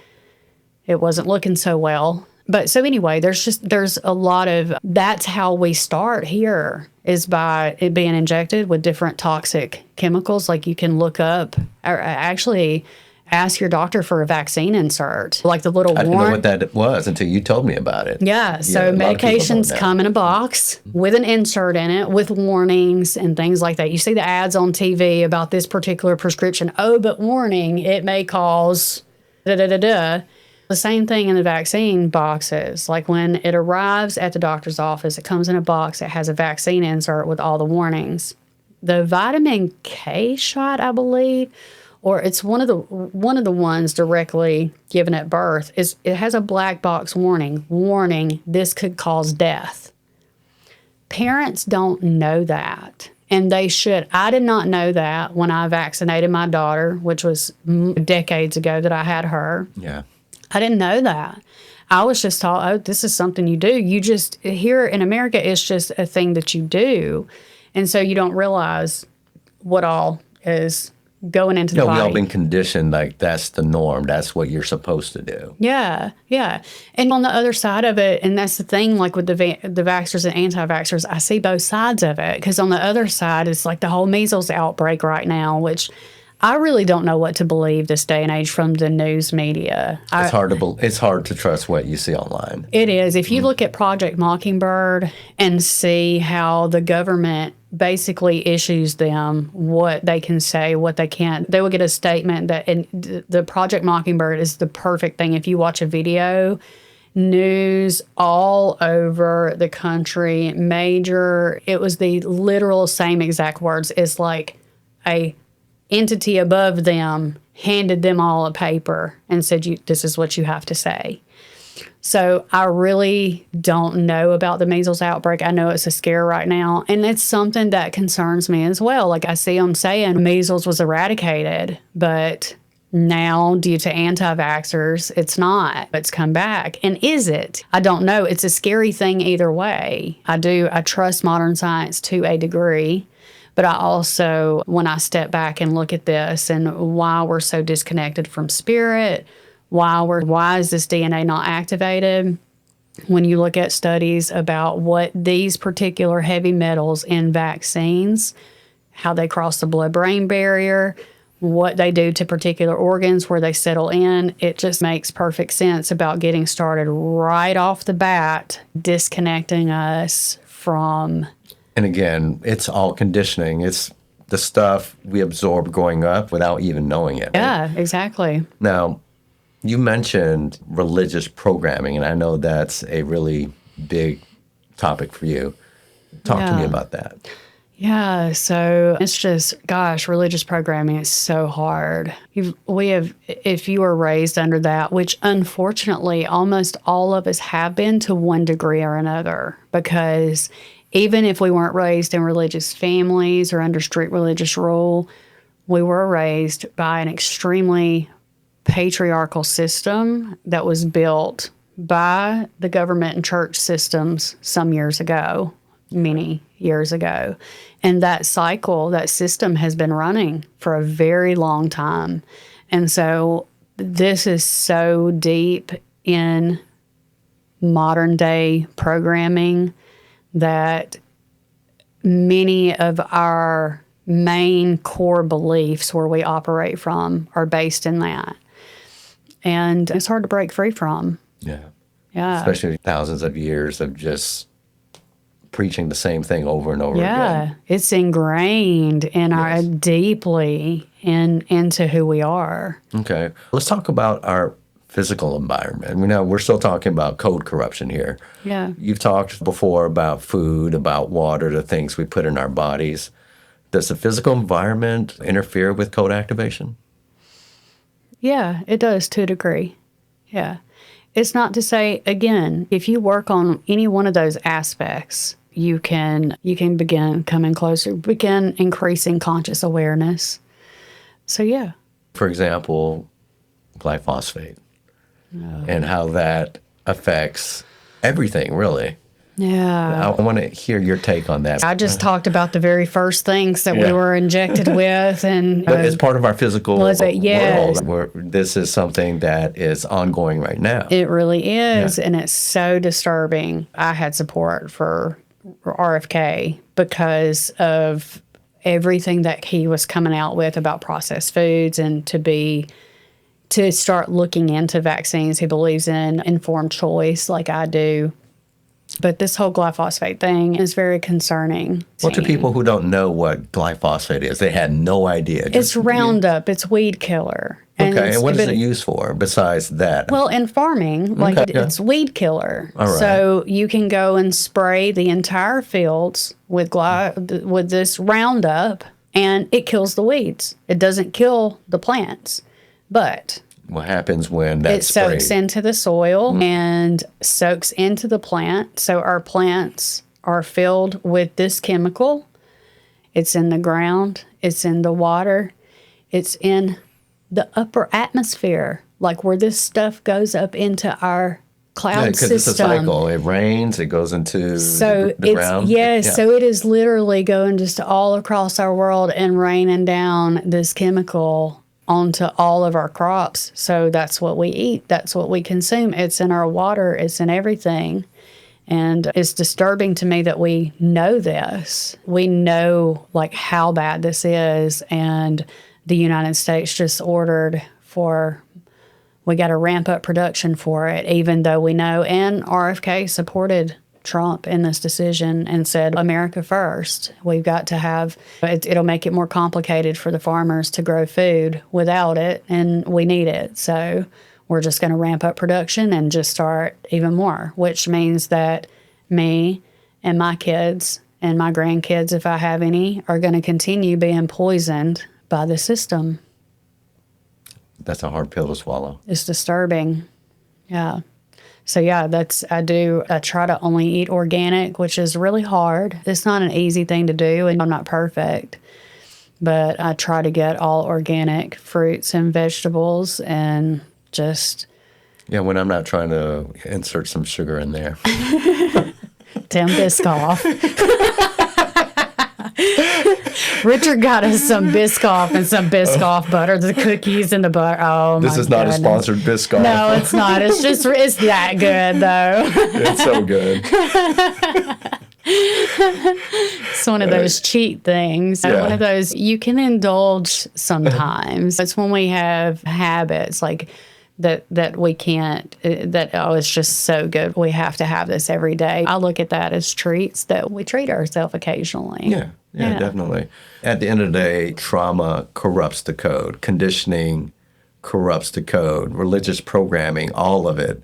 it wasn't looking so well. But so anyway, there's a lot of, that's how we start here, is by it being injected with different toxic chemicals. Like you can look up, or actually ask your doctor for a vaccine insert, like the little I didn't know what that was until you told me about it. Yeah, so medications come in a box with an insert in it with warnings and things like that. You see the ads on TV about this particular prescription. Oh, but warning, it may cause da-da-da-da. The same thing in the vaccine boxes. Like when it arrives at the doctor's office, it comes in a box. It has a vaccine insert with all the warnings. The vitamin K shot, I believe, or it's one of the ones directly given at birth, it has a black box warning. Warning, this could cause death. Parents don't know that, and they should. I did not know that when I vaccinated my daughter, which was decades ago that I had her. Yeah. I didn't know that. I was just taught, oh, this is something you do. You just, here in America, it's just a thing that you do. And so you don't realize what all is going into the body. We've all been conditioned like that's the norm. That's what you're supposed to do. Yeah, yeah. And on the other side of it, and that's the thing, like with the vaxxers and anti-vaxxers, I see both sides of it. Because on the other side, it's like the whole measles outbreak right now, which I really don't know what to believe this day and age from the news media. It's hard to trust what you see online. It is. If you look at Project Mockingbird and see how the government basically issues them what they can say, what they can't, they will get a statement that, and the Project Mockingbird is the perfect thing. If you watch a video, news all over the country, major, it was the literal same exact words. It's like a entity above them handed them all a paper and said, this is what you have to say. So I really don't know about the measles outbreak. I know it's a scare right now, and it's something that concerns me as well. Like I see them saying measles was eradicated, but now due to anti-vaxxers, it's not. It's come back. And is it? I don't know. It's a scary thing either way. I trust modern science to a degree. But I also, when I step back and look at this and why we're so disconnected from spirit, why is this DNA not activated? when you look at studies about what these particular heavy metals in vaccines, how they cross the blood-brain barrier, what they do to particular organs, where they settle in, it just makes perfect sense about getting started right off the bat, disconnecting us from... And again, it's all conditioning. It's the stuff we absorb growing up without even knowing it. Yeah, exactly. Now, you mentioned religious programming, and I know that's a really big topic for you. Talk to me about that. Yeah, so it's just, gosh, religious programming is so hard. If you were raised under that, which unfortunately almost all of us have been to one degree or another, because even if we weren't raised in religious families or under strict religious rule, we were raised by an extremely patriarchal system that was built by the government and church systems some years ago, many years ago. And that cycle, that system has been running for a very long time. And so this is so deep in modern day programming that many of our main core beliefs where we operate from are based in that. And it's hard to break free from. Yeah. Yeah. Especially thousands of years of just preaching the same thing over and over again. Yeah. It's ingrained in our deeply into who we are. Okay. Let's talk about our physical environment. We're still talking about code corruption here. Yeah. You've talked before about food, about water, the things we put in our bodies. Does the physical environment interfere with code activation? Yeah, it does to a degree. Yeah. It's not to say, again, if you work on any one of those aspects, you can begin coming closer, begin increasing conscious awareness. So, yeah. For example, glyphosate and how that affects everything, really. Yeah. I want to hear your take on that. I just talked about the very first things that we were injected with. And but it's part of our physical world. Yes. Where this is something that is ongoing right now. It really is. Yeah. And it's so disturbing. I had support for RFK because of everything that he was coming out with about processed foods, and to start looking into vaccines. He believes in informed choice like I do. But this whole glyphosate thing is very concerning. Well, to people who don't know what glyphosate is, they had no idea. It's Roundup. It's weed killer. Okay, and what is it used for besides that? Well, in farming, it's weed killer. All right. So you can go and spray the entire fields with this Roundup, and it kills the weeds. It doesn't kill the plants, but... What happens when that's sprayed? It soaks into the soil and soaks into the plant. So our plants are filled with this chemical. It's in the ground. It's in the water. It's in the upper atmosphere, like where this stuff goes up into our cloud system. Because it's a cycle. It rains. It goes into the ground. Yes. Yeah. So it is literally going just all across our world and raining down this chemical onto all of our crops. So that's what we eat. That's what we consume. It's in our water. It's in everything. And it's disturbing to me that we know this. We know how bad this is. And the United States just ordered we got to ramp up production for it, even though we know. And RFK supported Trump in this decision and said, America first. We've got to have, it'll make it more complicated for the farmers to grow food without it, and we need it. So we're just going to ramp up production and just start even more, which means that me and my kids and my grandkids, if I have any, are going to continue being poisoned by the system. That's a hard pill to swallow. It's disturbing. Yeah. So, yeah, I try to only eat organic, which is really hard. It's not an easy thing to do, and I'm not perfect. But I try to get all organic fruits and vegetables and just... Yeah, when I'm not trying to insert some sugar in there. Tim Biscoff. Richard got us some Biscoff and some Biscoff butter, the cookies and the butter. Oh, This is not a sponsored Biscoff. No, it's not. It's that good, though. It's so good. It's one of those cheat things. Yeah. One of those you can indulge sometimes. It's when we have habits like that we can't, it's just so good. We have to have this every day. I look at that as treats that we treat ourselves occasionally. Yeah, definitely. At the end of the day, trauma corrupts the code. Conditioning corrupts the code. Religious programming, all of it.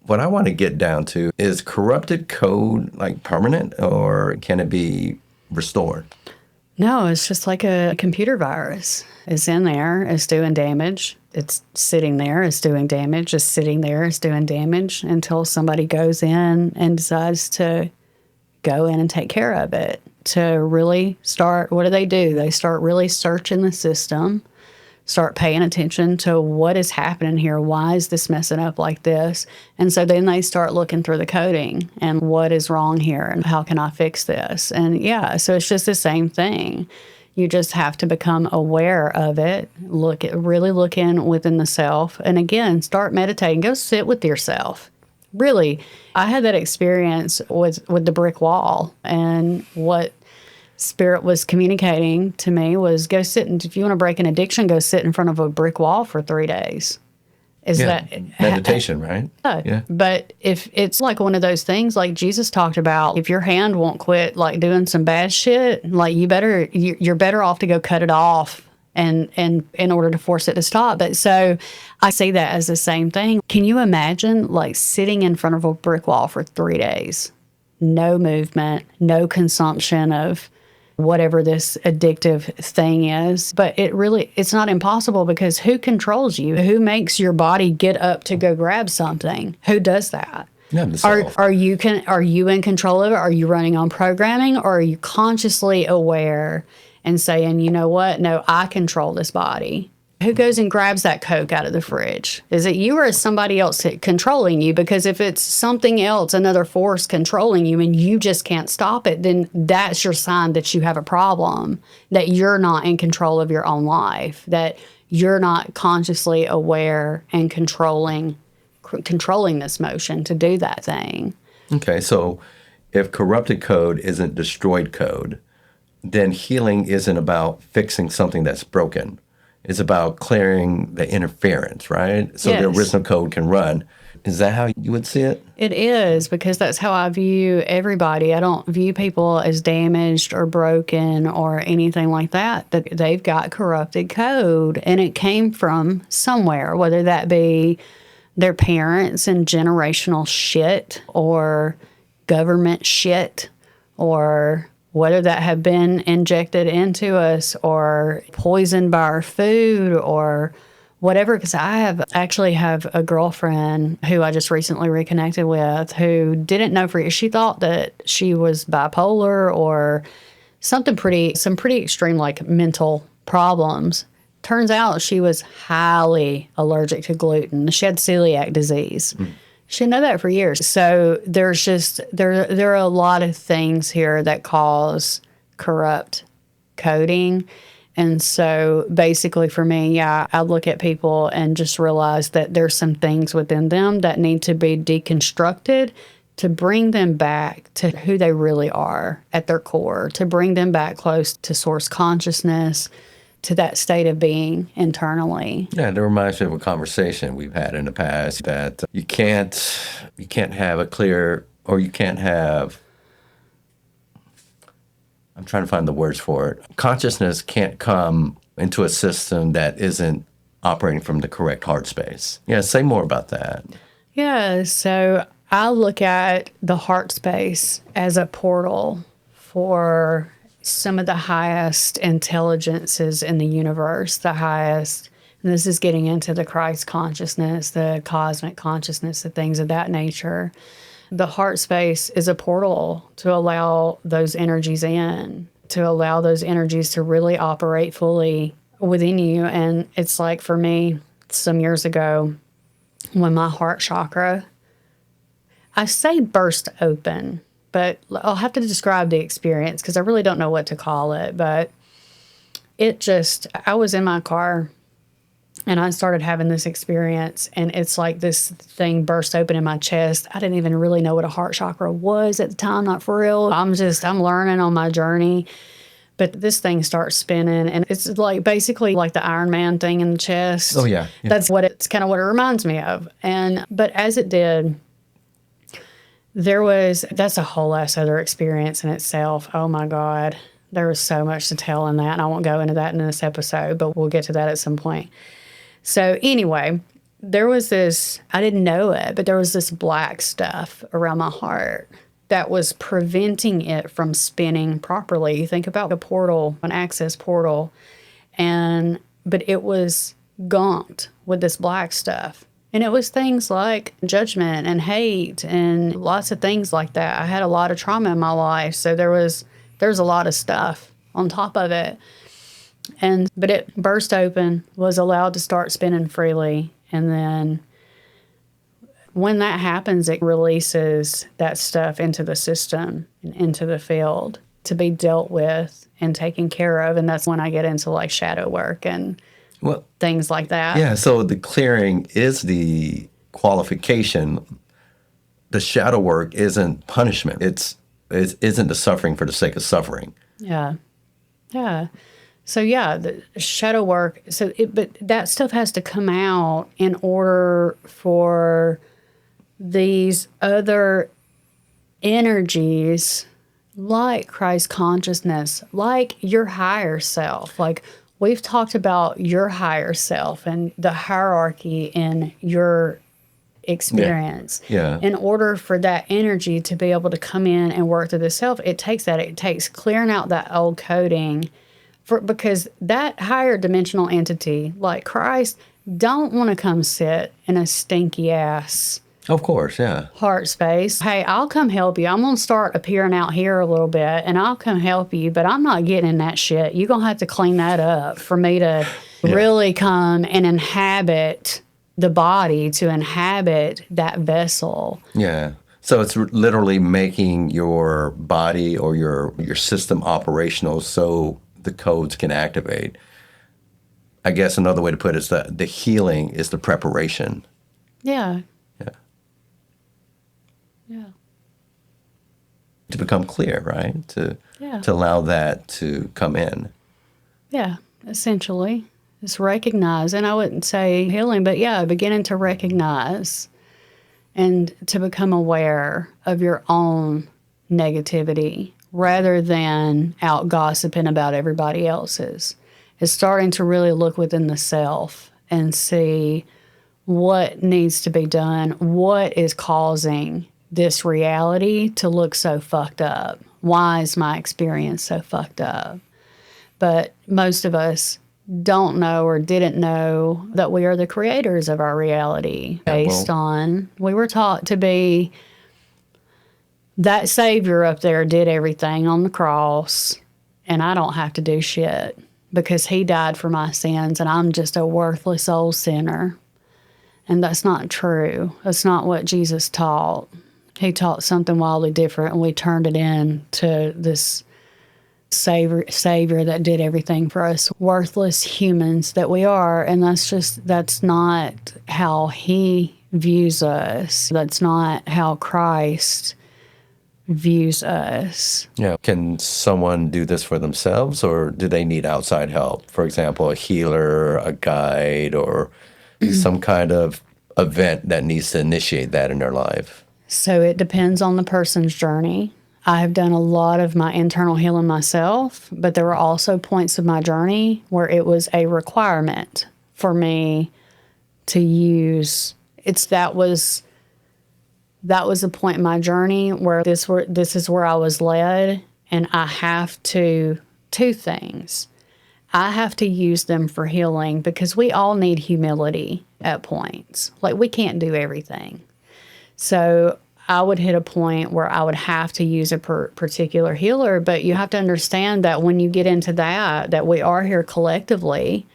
What I want to get down to is corrupted code like permanent, or can it be restored? No, it's just like a computer virus. It's in there, it's doing damage. It's sitting there, it's doing damage. It's sitting there, it's doing damage until somebody goes in and decides to go in and take care of it. To really start, what do? They start really searching the system, start paying attention to what is happening here. Why is this messing up like this? And so then they start looking through the coding and what is wrong here and how can I fix this? And so it's just the same thing. You just have to become aware of it, really look in within the self. And again, start meditating, go sit with yourself. Really, I had that experience with the brick wall, and what Spirit was communicating to me was go sit, and if you want to break an addiction, go sit in front of a brick wall for 3 days. That meditation, right? Yeah. But if it's like one of those things like Jesus talked about, if your hand won't quit like doing some bad shit, like you're better off to go cut it off and in order to force it to stop. But so I see that as the same thing. Can you imagine like sitting in front of a brick wall for 3 days? No movement, no consumption of whatever this addictive thing is. But it's not impossible, because who controls you? Who makes your body get up to go grab something? Who does that? Are you in control of it? Are you running on programming, or are you consciously aware and saying, you know what? No, I control this body. Who goes and grabs that Coke out of the fridge? Is it you, or is somebody else controlling you? Because if it's something else, another force controlling you, and you just can't stop it, then that's your sign that you have a problem, that you're not in control of your own life, that you're not consciously aware and controlling this motion to do that thing. Okay, so if corrupted code isn't destroyed code, then healing isn't about fixing something that's broken. It's about clearing the interference, right? So the original code can run. Is that how you would see it? It is, because that's how I view everybody. I don't view people as damaged or broken or anything like that. That they've got corrupted code, and it came from somewhere, whether that be their parents and generational shit, or government shit, or whether that have been injected into us or poisoned by our food or whatever. Because I actually have a girlfriend who I just recently reconnected with who didn't know she thought that she was bipolar or some pretty extreme like mental problems. Turns out she was highly allergic to gluten. She had celiac disease. She didn't know that for years. So there's there are a lot of things here that cause corrupt coding. And so basically for me, I look at people and just realize that there's some things within them that need to be deconstructed to bring them back to who they really are at their core, to bring them back close to source consciousness, to that state of being internally. Yeah, that reminds me of a conversation we've had in the past that you can't have a clear, or you can't have, I'm trying to find the words for it. Consciousness can't come into a system that isn't operating from the correct heart space. Yeah, say more about that. Yeah, so I look at the heart space as a portal for some of the highest intelligences in the universe, the highest, and this is getting into the Christ consciousness, the cosmic consciousness, the things of that nature. The heart space is a portal to allow those energies in, to allow those energies to really operate fully within you. And it's like for me, some years ago, when my heart chakra, I say burst open, but I'll have to describe the experience because I really don't know what to call it. But I was in my car and I started having this experience, and it's like this thing burst open in my chest. I didn't even really know what a heart chakra was at the time, not for real. I'm learning on my journey. But this thing starts spinning, and it's like basically like the Iron Man thing in the chest. Oh, yeah. That's kind of what it reminds me of. But as it did, that's a whole other experience in itself. Oh my God. There was so much to tell in that, and I won't go into that in this episode, but we'll get to that at some point. So anyway, there was this, I didn't know it, but there was this black stuff around my heart that was preventing it from spinning properly. You think about a portal, an access portal, but it was gaunt with this black stuff. And it was things like judgment and hate and lots of things like that. I had a lot of trauma in my life, so there's a lot of stuff on top of it. But it burst open, was allowed to start spinning freely, and then when that happens, it releases that stuff into the system and into the field to be dealt with and taken care of. And that's when I get into like shadow work and things like that. Yeah, so the clearing is the qualification. The shadow work isn't punishment. It isn't the suffering for the sake of suffering. Yeah. Yeah. So yeah, the shadow work. But that stuff has to come out in order for these other energies, like Christ consciousness, like your higher self. Like we've talked about your higher self and the hierarchy in your experience. Yeah. In order for that energy to be able to come in and work through the self, it takes clearing out that old coding. Because that higher dimensional entity, like Christ, don't want to come sit in a stinky ass Of course, yeah. heart space. Hey, I'll come help you. I'm going to start appearing out here a little bit, and I'll come help you, but I'm not getting in that shit. You're going to have to clean that up for me to really come and inhabit the body, to inhabit that vessel. Yeah. So it's literally making your body or your system operational so the codes can activate. I guess another way to put it is that the healing is the preparation. Yeah. Yeah. Yeah. To become clear, right? To allow that to come in. Yeah, essentially. It's recognize, and I wouldn't say healing, but beginning to recognize and to become aware of your own negativity rather than out gossiping about everybody else's. It's starting to really look within the self and see what needs to be done, what is causing this reality to look so fucked up. Why is my experience so fucked up? But most of us don't know or didn't know that we are the creators of our reality based on, we were taught to be that Savior up there did everything on the cross, and I don't have to do shit because he died for my sins, and I'm just a worthless old sinner. And that's not true. That's not what Jesus taught. He taught something wildly different, and we turned it into this Savior that did everything for us worthless humans that we are. And that's not how he views us. That's not how Christ views us. Yeah. Can someone do this for themselves, or do they need outside help? For example, a healer, a guide, or some kind of event that needs to initiate that in their life? So it depends on the person's journey. I have done a lot of my internal healing myself, but there were also points of my journey where it was a requirement for me to use. That was a point in my journey where this is where I was led, and I have two things. I have to use them for healing because we all need humility at points. Like, we can't do everything. So I would hit a point where I would have to use a particular healer, but you have to understand that when you get into that we are here collectively,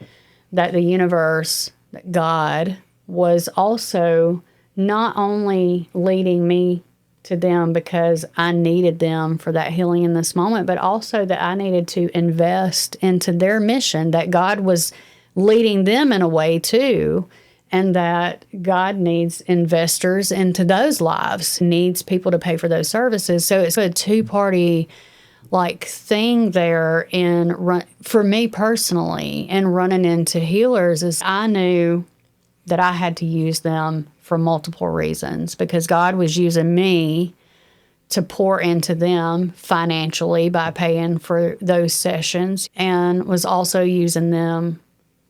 that the universe, that God, was also not only leading me to them because I needed them for that healing in this moment, but also that I needed to invest into their mission, that God was leading them in a way too, and that God needs investors into those lives, needs people to pay for those services. So it's a two-party thing there for me personally, and running into healers is I knew that I had to use them for multiple reasons because God was using me to pour into them financially by paying for those sessions, and was also using them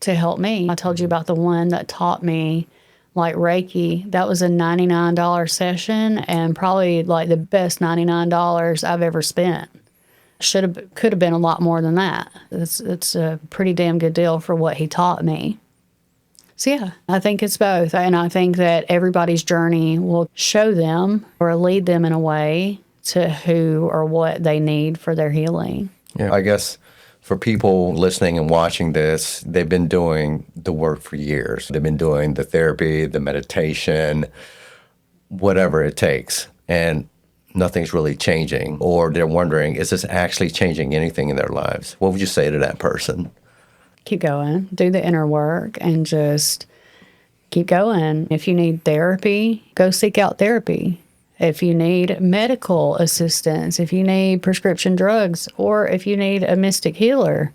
to help me. I told you about the one that taught me Reiki. That was a $99 session, and probably the best $99 I've ever spent. Could have been a lot more than that. It's a pretty damn good deal for what he taught me. So yeah, I think it's both. And I think that everybody's journey will show them or lead them in a way to who or what they need for their healing. Yeah, I guess for people listening and watching this, they've been doing the work for years. They've been doing the therapy, the meditation, whatever it takes. And nothing's really changing. Or they're wondering, is this actually changing anything in their lives? What would you say to that person? Keep going. Do the inner work and just keep going. If you need therapy, go seek out therapy. If you need medical assistance, if you need prescription drugs, or if you need a mystic healer,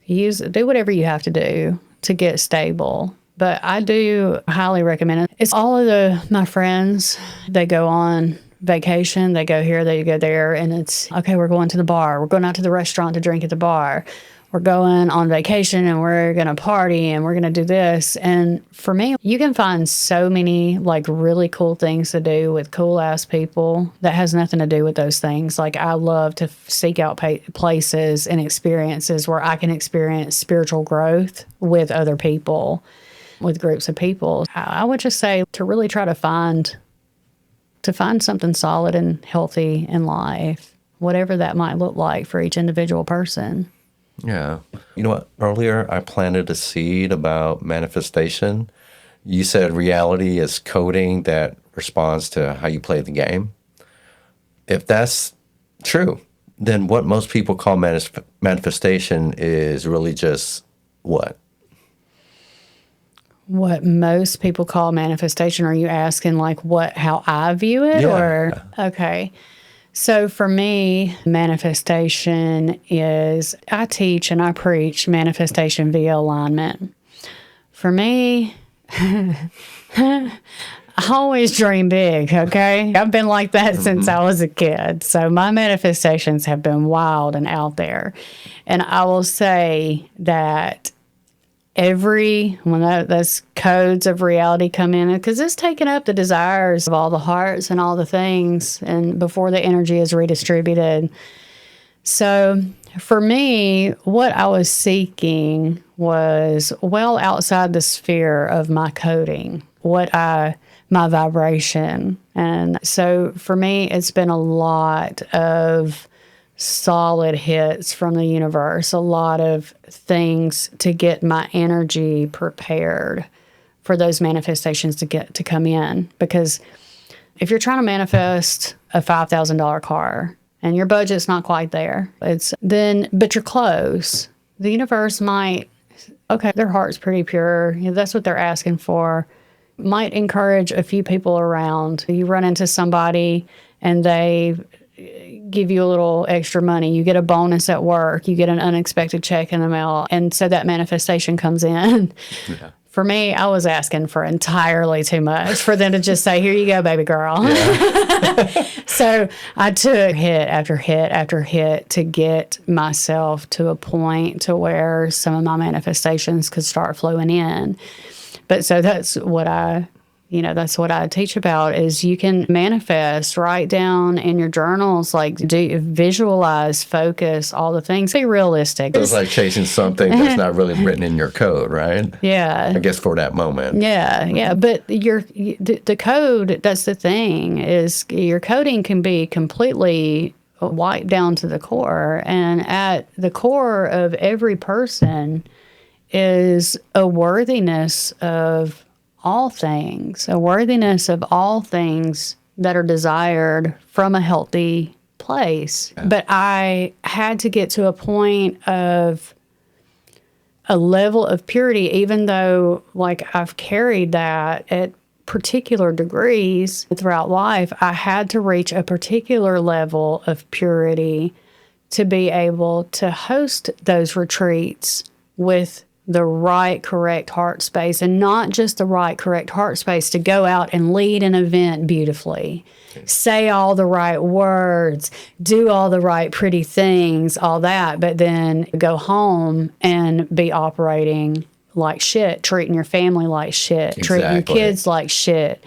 do whatever you have to do to get stable. But I do highly recommend it. It's all of my friends, they go on vacation, they go here, they go there, and it's, okay, we're going to the bar. We're going out to the restaurant to drink at the bar. We're going on vacation and we're going to party and we're going to do this. And for me, you can find so many really cool things to do with cool ass people that has nothing to do with those things. I love to seek out places and experiences where I can experience spiritual growth with other people, with groups of people. I would just say to really try to find something solid and healthy in life, whatever that might look like for each individual person. Yeah. You know what? Earlier, I planted a seed about manifestation. You said reality is coding that responds to how you play the game. If that's true, then what most people call manifestation is really just what? What most people call manifestation? Are you asking how I view it? Yeah. Or okay. So for me, manifestation is, I teach and I preach manifestation via alignment. For me, I always dream big, okay? I've been like that since I was a kid. So my manifestations have been wild and out there. And I will say that when those codes of reality come in, because it's taking up the desires of all the hearts and all the things, and before the energy is redistributed. So for me, what I was seeking was well outside the sphere of my coding, my vibration. And so for me, it's been a lot of solid hits from the universe, a lot of things to get my energy prepared for those manifestations to come in. Because if you're trying to manifest a $5,000 car and your budget's not quite there, but you're close. The universe might, okay, their heart's pretty pure. That's what they're asking for. Might encourage a few people around. You run into somebody and they give you a little extra money. You get a bonus at work. You get an unexpected check in the mail. And so that manifestation comes in. Yeah. For me, I was asking for entirely too much for them to just say, here you go, baby girl. Yeah. So I took hit after hit after hit to get myself to a point to where some of my manifestations could start flowing in. But so that's what I teach about, is you can manifest, write down in your journals, visualize, focus, all the things. Be realistic. It's like chasing something that's not really written in your code, right? Yeah. I guess for that moment. Yeah. But the code, that's the thing, is your coding can be completely wiped down to the core. And at the core of every person is a worthiness of all things, a worthiness of all things that are desired from a healthy place. Yeah. But I had to get to a point of a level of purity, even though like I've carried that at particular degrees throughout life, I had to reach a particular level of purity to be able to host those retreats with the right, correct heart space, and not just the right, correct heart space to go out and lead an event beautifully, say all the right words, do all the right pretty things, all that, but then go home and be operating like shit, treating your family like shit, treating your kids like shit,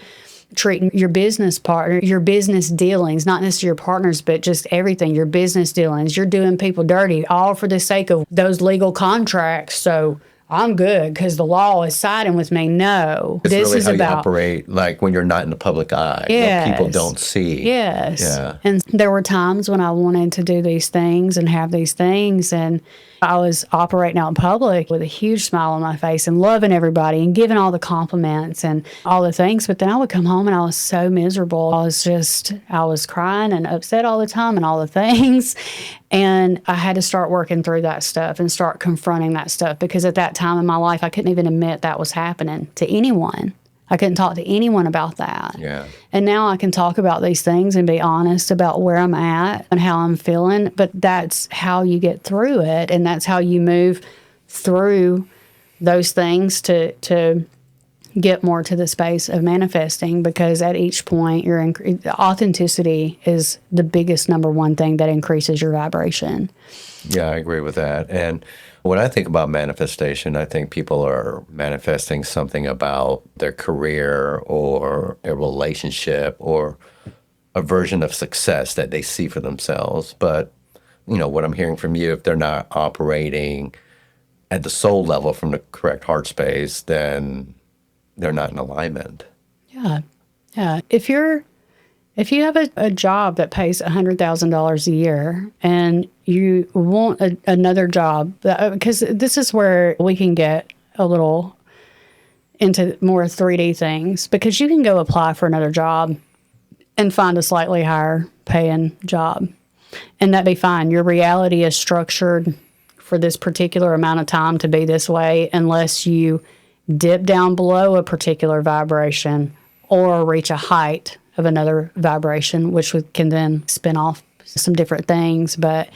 treating your business partner, your business dealings, not necessarily your partners, but just everything, your business dealings. You're doing people dirty, all for the sake of those legal contracts. So I'm good because the law is siding with me. No, it's this really is how about you operate, like when you're not in the public eye, yes, what people don't see. Yes. Yeah. And there were times when I wanted to do these things and have these things, and I was operating out in public with a huge smile on my face and loving everybody and giving all the compliments and all the things. But then I would come home and I was so miserable. I was crying and upset all the time and all the things. And I had to start working through that stuff and start confronting that stuff, because at that time in my life, I couldn't even admit that was happening to anyone. I couldn't talk to anyone about that. Yeah. And now I can talk about these things and be honest about where I'm at and how I'm feeling. But that's how you get through it. And that's how you move through those things to get more to the space of manifesting, because at each point, authenticity is the biggest number one thing that increases your vibration. Yeah, I agree with that. And when I think about manifestation, I think people are manifesting something about their career or a relationship or a version of success that they see for themselves. But, what I'm hearing from you, if they're not operating at the soul level from the correct heart space, then they're not in alignment. Yeah. Yeah. If you have a job that pays $100,000 a year and you want another job, because this is where we can get a little into more 3D things, because you can go apply for another job and find a slightly higher paying job, and that'd be fine. Your reality is structured for this particular amount of time to be this way, unless you dip down below a particular vibration or reach a height of another vibration, which can then spin off some different things. But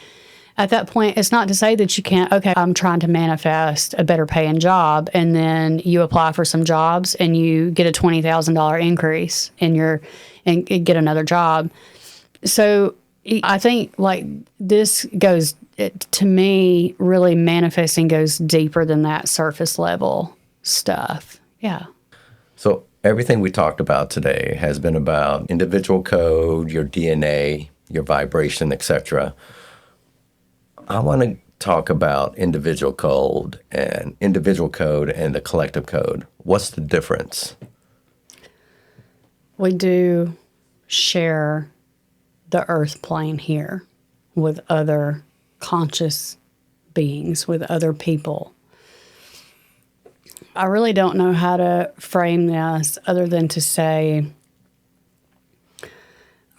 at that point, it's not to say that you can't, okay, I'm trying to manifest a better paying job, and then you apply for some jobs and you get a $20,000 increase and get another job. So I think like this goes, to me, really manifesting goes deeper than that surface level stuff. Yeah. So everything we talked about today has been about individual code, your DNA, your vibration, etc. I want to talk about individual code and the collective code. What's the difference? We do share the earth plane here with other conscious beings, with other people. I really don't know how to frame this other than to say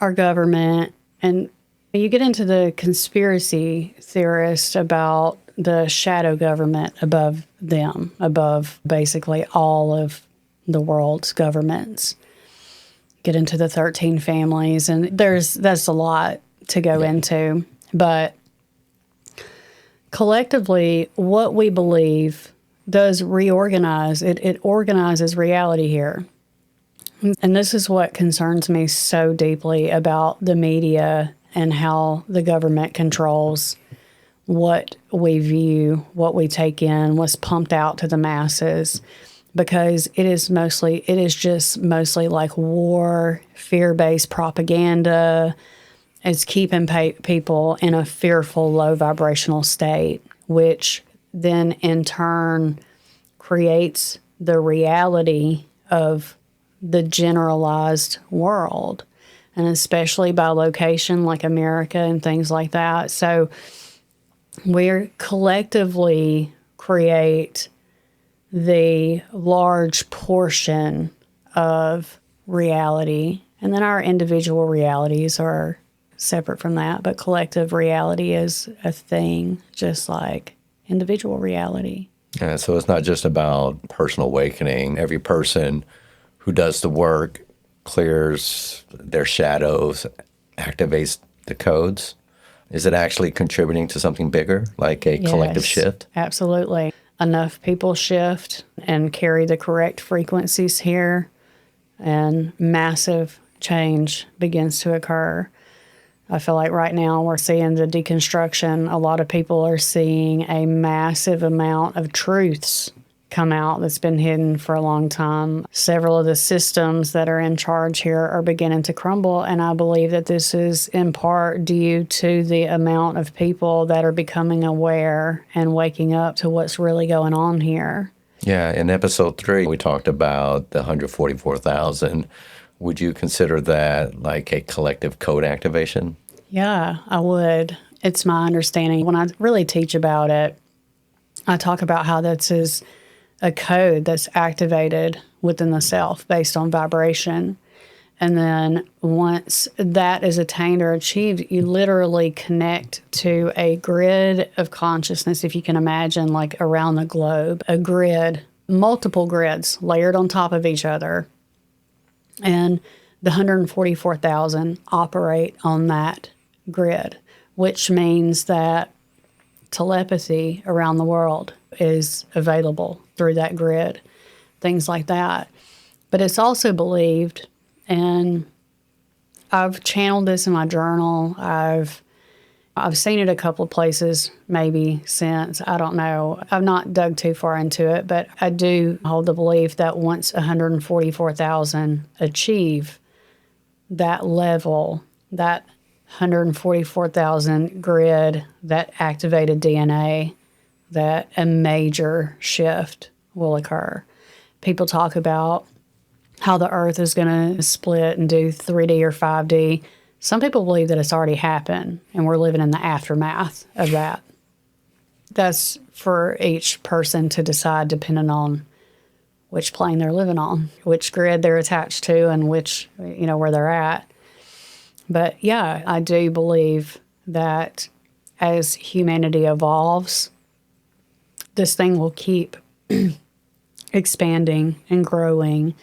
our government, and you get into the conspiracy theorist about the shadow government above them, above basically all of the world's governments. Get into the 13 families, and that's a lot to go into. But collectively, what we believe does reorganize. It organizes reality here. And this is what concerns me so deeply about the media and how the government controls what we view, what we take in, what's pumped out to the masses. Because it is just mostly like war, fear-based propaganda. It's keeping people in a fearful, low vibrational state, which then in turn creates the reality of the generalized world, and especially by location like America and things like that. So we collectively create the large portion of reality And then our individual realities are separate from that, but collective reality is a thing, just like individual reality. Yeah, so it's not just about personal awakening. Every person who does the work clears their shadows, activates the codes. Is it actually contributing to something bigger, like a collective shift? Absolutely. Enough people shift and carry the correct frequencies here, and massive change begins to occur. I feel like right now we're seeing the deconstruction. A lot of people are seeing a massive amount of truths come out that's been hidden for a long time. Several of the systems that are in charge here are beginning to crumble, and I believe that this is in part due to the amount of people that are becoming aware and waking up to what's really going on here. Yeah, in episode 3, we talked about the 144,000. Would you consider that like a collective code activation? Yeah, I would. It's my understanding. When I really teach about it, I talk about how this is a code that's activated within the self based on vibration. And then once that is attained or achieved, you literally connect to a grid of consciousness, if you can imagine, like around the globe, a grid, multiple grids layered on top of each other. And the 144,000 operate on that grid, which means that telepathy around the world is available through that grid, things like that. But it's also believed, and I've channeled this in my journal. I've seen it a couple of places maybe since. I don't know. I've not dug too far into it, but I do hold the belief that once 144,000 achieve that level, that 144,000 grid, that activated DNA, that a major shift will occur. People talk about how the earth is going to split and do 3D or 5D. Some people believe that it's already happened and we're living in the aftermath of that. That's for each person to decide depending on which plane they're living on, which grid they're attached to, and which, where they're at. But yeah, I do believe that as humanity evolves, this thing will keep expanding and growing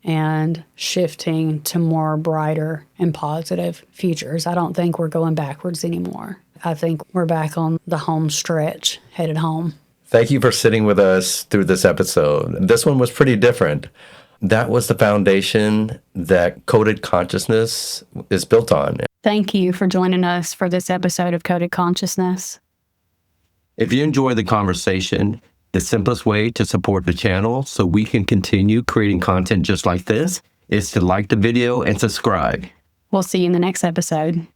and shifting to more brighter and positive futures. I don't think we're going backwards anymore. I think we're back on the home stretch, headed home. Thank you for sitting with us through this episode. This one was pretty different. That was the foundation that Coded Consciousness is built on. Thank you for joining us for this episode of Coded Consciousness. If you enjoy the conversation, the simplest way to support the channel so we can continue creating content just like this is to like the video and subscribe. We'll see you in the next episode.